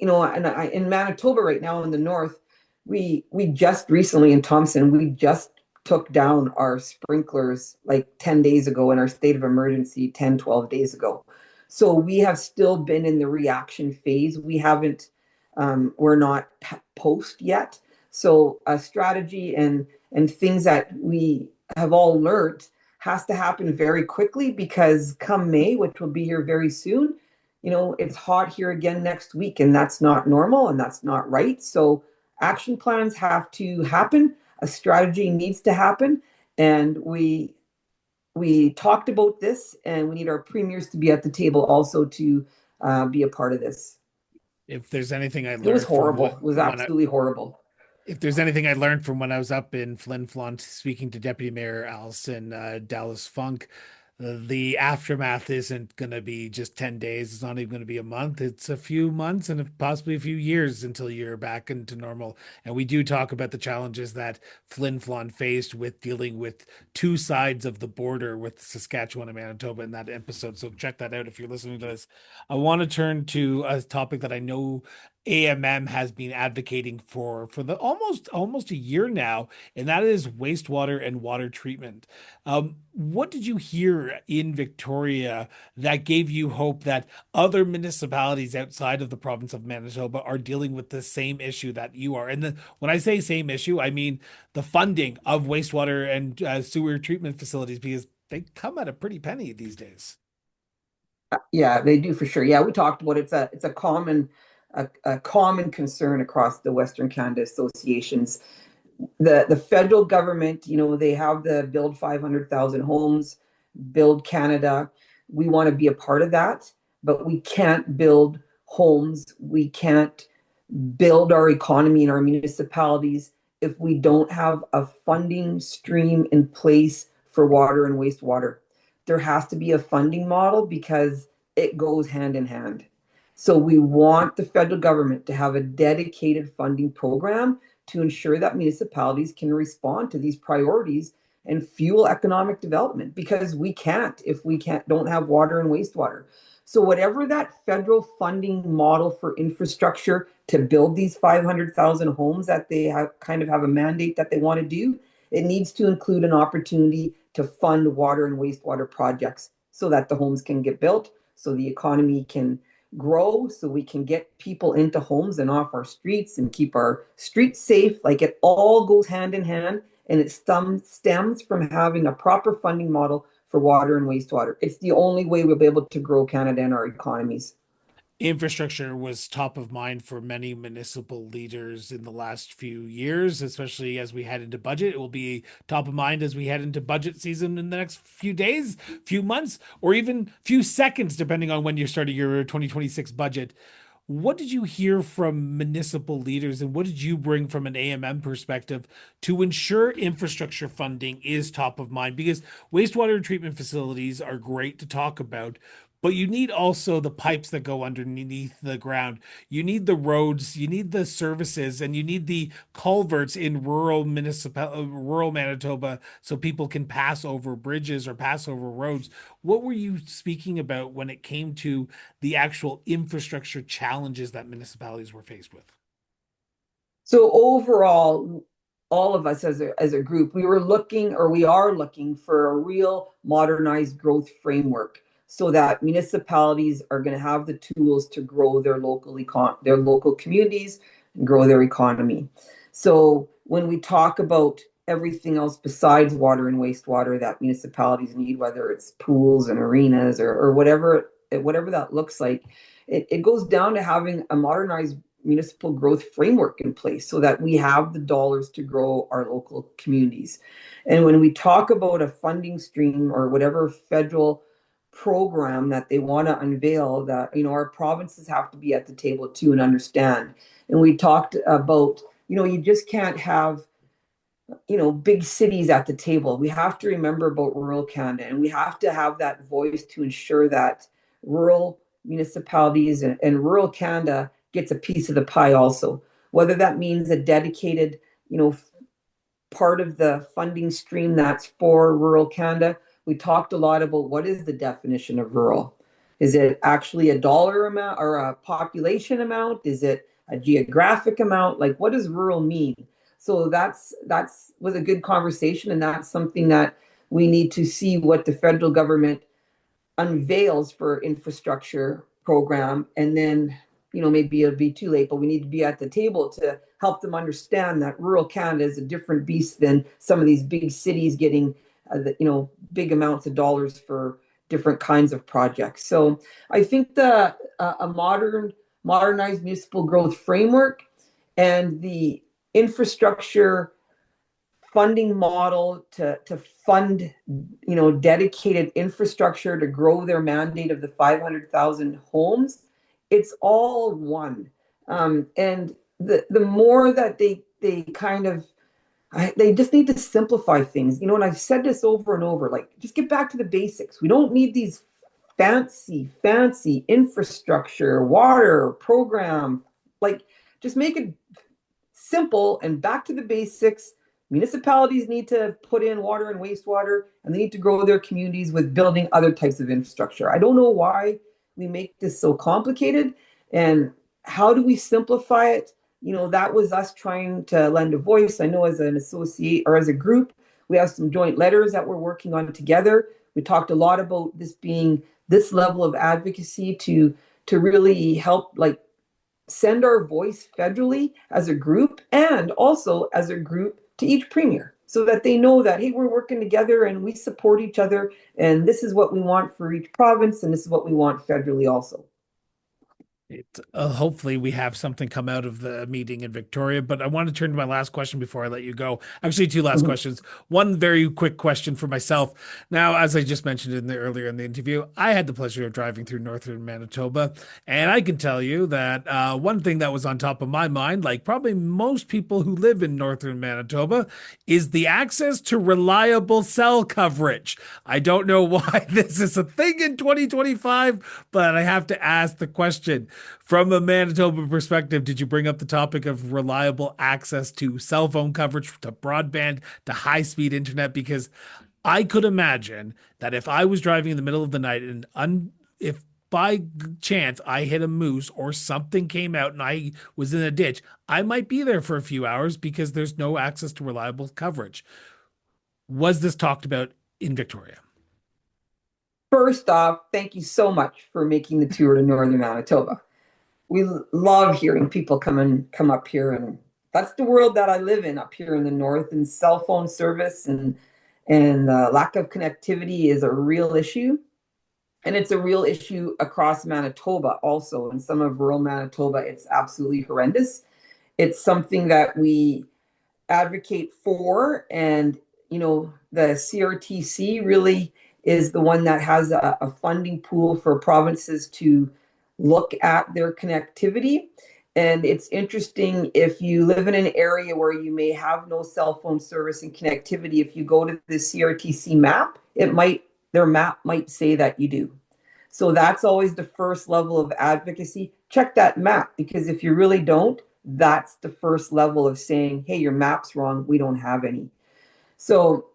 Manitoba right now in the north, we just recently in Thompson, we just took down our sprinklers like 10 days ago, in our state of emergency 10, 12 days ago. So we have still been in the reaction phase. We haven't, we're not post yet. So a strategy and things that we have all learned has to happen very quickly, because come May, which will be here very soon, it's hot here again next week, and that's not normal and that's not right. So action plans have to happen. A strategy needs to happen. And we talked about this, and we need our premiers to be at the table also to be a part of this. If there's anything I learned, it was horrible. It was absolutely horrible. If there's anything I learned from when I was up in Flin Flon speaking to Deputy Mayor Allison Dallas Funk, the aftermath isn't going to be just 10 days. It's not even going to be a month. It's a few months and possibly a few years until you're back into normal. And we do talk about the challenges that Flin Flon faced with dealing with two sides of the border with Saskatchewan and Manitoba in that episode. So check that out if you're listening to this. I want to turn to a topic that I know AMM has been advocating for the almost a year now, and that is wastewater and water treatment. What did you hear in Victoria that gave you hope that other municipalities outside of the province of Manitoba are dealing with the same issue that you are? And when I say same issue, I mean the funding of wastewater and sewer treatment facilities, because they come at a pretty penny these days. Yeah, they do for sure. Yeah, we talked about it. It's a common concern across the Western Canada associations. The federal government, they have the Build 500,000 Homes, Build Canada. We want to be a part of that, but we can't build homes. We can't build our economy in our municipalities if we don't have a funding stream in place for water and wastewater. There has to be a funding model because it goes hand in hand. So we want the federal government to have a dedicated funding program to ensure that municipalities can respond to these priorities and fuel economic development, because we can't if we don't have water and wastewater. So whatever that federal funding model for infrastructure to build these 500,000 homes that they have a mandate that they want to do, it needs to include an opportunity to fund water and wastewater projects so that the homes can get built, so the economy can grow, so we can get people into homes and off our streets and keep our streets safe. Like, it all goes hand in hand, and it stems from having a proper funding model for water and wastewater. It's the only way we'll be able to grow Canada and our economies. Infrastructure was top of mind for many municipal leaders in the last few years, especially as we head into budget. It will be top of mind as we head into budget season in the next few days, few months, or even few seconds, depending on when you're starting your 2026 budget. What did you hear from municipal leaders, and what did you bring from an AMM perspective to ensure infrastructure funding is top of mind? Because wastewater treatment facilities are great to talk about, but you need also the pipes that go underneath the ground. You need the roads, you need the services, and you need the culverts in rural Manitoba so people can pass over bridges or pass over roads. What were you speaking about when it came to the actual infrastructure challenges that municipalities were faced with? So overall, all of us as a group, we are looking for a real modernized growth framework so that municipalities are going to have the tools to grow their local communities and grow their economy. So when we talk about everything else besides water and wastewater that municipalities need, whether it's pools and arenas or whatever that looks like, it goes down to having a modernized municipal growth framework in place so that we have the dollars to grow our local communities. And when we talk about a funding stream or whatever federal program that they want to unveil, that our provinces have to be at the table too and understand. And we talked about, you just can't have big cities at the table. We have to remember about rural Canada, and we have to have that voice to ensure that rural municipalities and rural Canada gets a piece of the pie also. Whether that means a dedicated, part of the funding stream that's for rural Canada. We talked a lot about what is the definition of rural. Is it actually a dollar amount or a population amount? Is it a geographic amount? Like, what does rural mean? So that's was a good conversation, and that's something that we need to see what the federal government unveils for infrastructure program. And then, maybe it'll be too late, but we need to be at the table to help them understand that rural Canada is a different beast than some of these big cities getting, big amounts of dollars for different kinds of projects. So I think a modernized municipal growth framework and the infrastructure funding model to fund, dedicated infrastructure to grow their mandate of the 500,000 homes, it's all one. And the more that they just need to simplify things, and I've said this over and over, like, just get back to the basics. We don't need these fancy infrastructure, water program, like, just make it simple and back to the basics. Municipalities need to put in water and wastewater, and they need to grow their communities with building other types of infrastructure. I don't know why we make this so complicated. And how do we simplify it? That was us trying to lend a voice. I know as an associate or as a group, we have some joint letters that we're working on together. We talked a lot about this being this level of advocacy to really help send our voice federally as a group and also as a group to each premier so that they know that, hey, we're working together and we support each other. And this is what we want for each province. And this is what we want federally also. Hopefully we have something come out of the meeting in Victoria, but I want to turn to my last question before I let you go. Actually, two last questions. One very quick question for myself. Now, as I just mentioned earlier in the interview, I had the pleasure of driving through northern Manitoba, and I can tell you that one thing that was on top of my mind, like probably most people who live in northern Manitoba, is the access to reliable cell coverage. I don't know why this is a thing in 2025, but I have to ask the question. From a Manitoba perspective, did you bring up the topic of reliable access to cell phone coverage, to broadband, to high-speed internet? Because I could imagine that if I was driving in the middle of the night and if by chance I hit a moose or something came out and I was in a ditch, I might be there for a few hours because there's no access to reliable coverage. Was this talked about in Victoria? First off, thank you so much for making the tour to northern Manitoba. We love hearing people come up here, and that's the world that I live in up here in the north. And cell phone service and lack of connectivity is a real issue, and it's a real issue across Manitoba also. In some of rural Manitoba, it's absolutely horrendous. It's something that we advocate for, and the CRTC really is the one that has a funding pool for provinces to look at their connectivity. And it's interesting, if you live in an area where you may have no cell phone service and connectivity, if you go to the CRTC map, their map might say that you do. So that's always the first level of advocacy. Check that map, because if you really don't, that's the first level of saying, hey, your map's wrong, we don't have any. So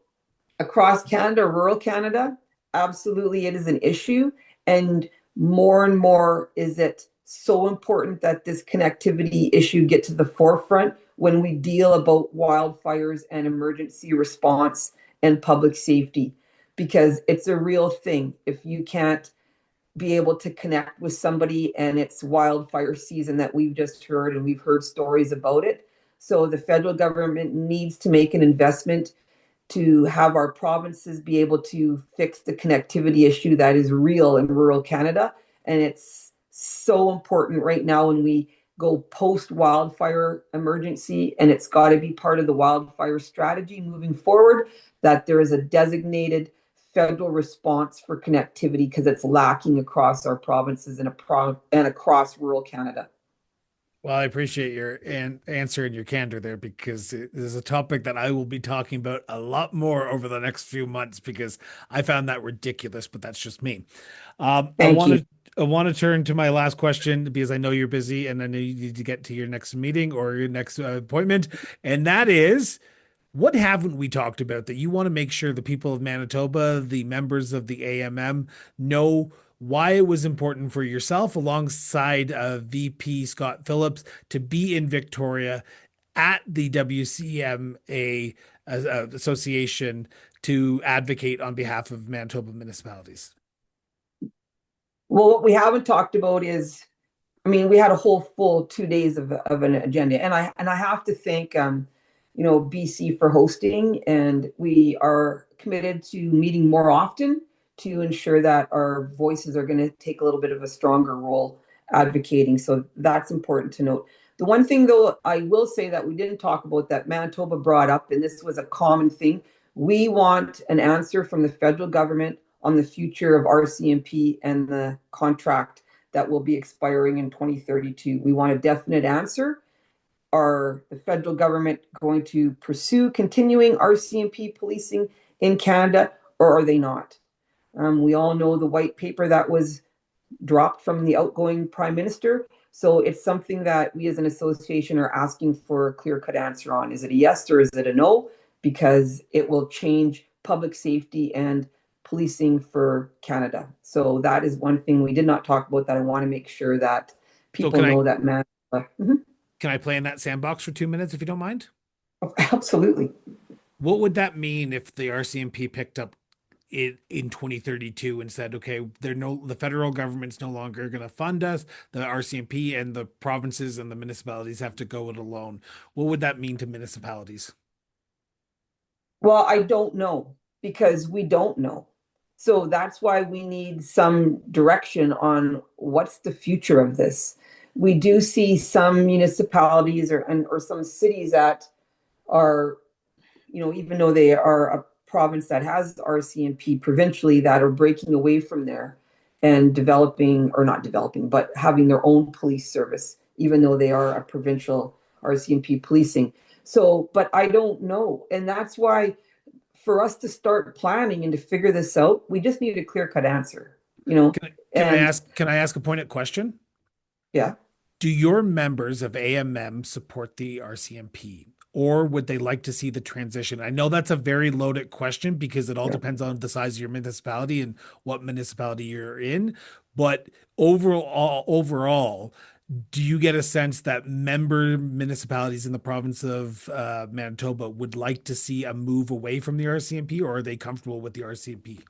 across Canada, rural Canada, absolutely it is an issue. And more is it so important that this connectivity issue get to the forefront when we deal about wildfires and emergency response and public safety, because it's a real thing. If you can't be able to connect with somebody and it's wildfire season that we've just heard, and we've heard stories about it. So the federal government needs to make an investment to have our provinces be able to fix the connectivity issue that is real in rural Canada. And it's so important right now when we go post-wildfire emergency, and it's got to be part of the wildfire strategy moving forward, that there is a designated federal response for connectivity, because it's lacking across our provinces and across rural Canada. Well, I appreciate your answer and your candor there, because it is a topic that I will be talking about a lot more over the next few months, because I found that ridiculous, but that's just me. I want to turn to my last question, because I know you're busy and I know you need to get to your next meeting or your next appointment. And that is, what haven't we talked about that you want to make sure the people of Manitoba, the members of the AMM, know why it was important for yourself, alongside VP Scott Phillips, to be in Victoria at the WCMA Association to advocate on behalf of Manitoba municipalities? Well, what we haven't talked about is, we had a whole full 2 days of an agenda, and I have to thank BC for hosting, and we are committed to meeting more often to ensure that our voices are going to take a little bit of a stronger role advocating. So that's important to note. The one thing, though, I will say that we didn't talk about, that Manitoba brought up, and this was a common thing, we want an answer from the federal government on the future of RCMP and the contract that will be expiring in 2032. We want a definite answer. Are the federal government going to pursue continuing RCMP policing in Canada, or are they not? We all know the white paper that was dropped from the outgoing prime minister. So it's something that we as an association are asking for a clear-cut answer on. Is it a yes or is it a no? Because it will change public safety and policing for Canada. So that is one thing we did not talk about that I want to make sure that people can know that Manitoba. Can I play in that sandbox for 2 minutes if you don't mind? Absolutely. What would that mean if the RCMP picked up it in 2032 and said, okay, the federal government's no longer going to fund us. The RCMP and the provinces and the municipalities have to go it alone. What would that mean to municipalities? Well, I don't know because we don't know. So that's why we need some direction on what's the future of this. We do see some municipalities or some cities that are, even though they are a province that has RCMP provincially, that are breaking away from there and developing, or not developing, but having their own police service, even though they are a provincial RCMP policing. So, but I don't know. And that's why for us to start planning and to figure this out, we just need a clear-cut answer, Can I ask a pointed question? Yeah. Do your members of AMM support the RCMP, or would they like to see the transition? I know that's a very loaded question because it all depends on the size of your municipality and what municipality you're in. But overall, do you get a sense that member municipalities in the province of Manitoba would like to see a move away from the RCMP, or are they comfortable with the RCMP?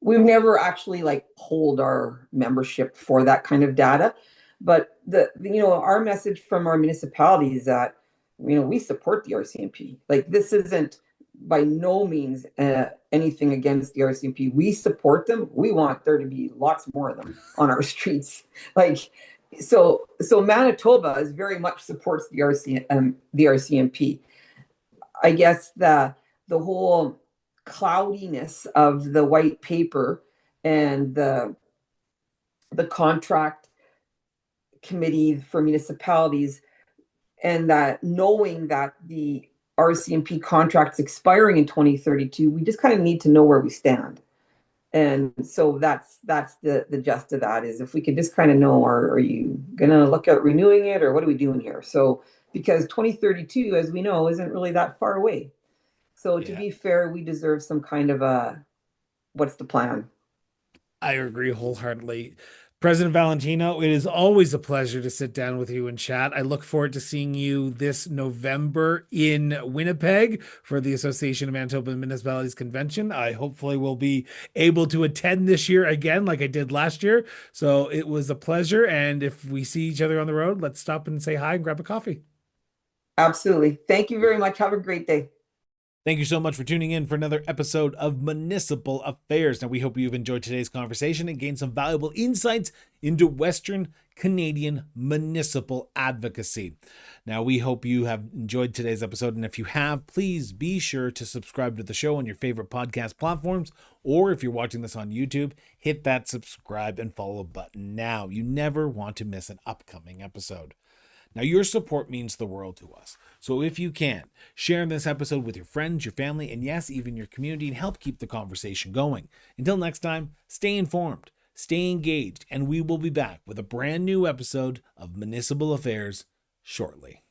We've never actually polled our membership for that kind of data, but our message from our municipality is that we support the RCMP. This isn't by no means anything against the RCMP. We support them. We want there to be lots more of them on our streets. So Manitoba is very much supports the RCMP. I guess the whole cloudiness of the white paper and the contract committee for municipalities, and that knowing that the RCMP contract's expiring in 2032, we just kind of need to know where we stand. And so that's the gist of that, is if we could just kind of know, are you going to look at renewing it, or what are we doing here? So, because 2032, as we know, isn't really that far away. So to be fair, we deserve some kind of what's the plan? I agree wholeheartedly. President Valentino, it is always a pleasure to sit down with you and chat. I look forward to seeing you this November in Winnipeg for the Association of Manitoba Municipalities Convention. I hopefully will be able to attend this year again, like I did last year. So it was a pleasure. And if we see each other on the road, let's stop and say hi and grab a coffee. Absolutely. Thank you very much. Have a great day. Thank you so much for tuning in for another episode of Municipal Affairs. Now, we hope you've enjoyed today's conversation and gained some valuable insights into Western Canadian municipal advocacy. Now, we hope you have enjoyed today's episode, and if you have, please be sure to subscribe to the show on your favorite podcast platforms, or if you're watching this on YouTube, hit that subscribe and follow button now. You never want to miss an upcoming episode. Now, your support means the world to us. So if you can, share this episode with your friends, your family, and yes, even your community, and help keep the conversation going. Until next time, stay informed, stay engaged, and we will be back with a brand new episode of Municipal Affairs shortly.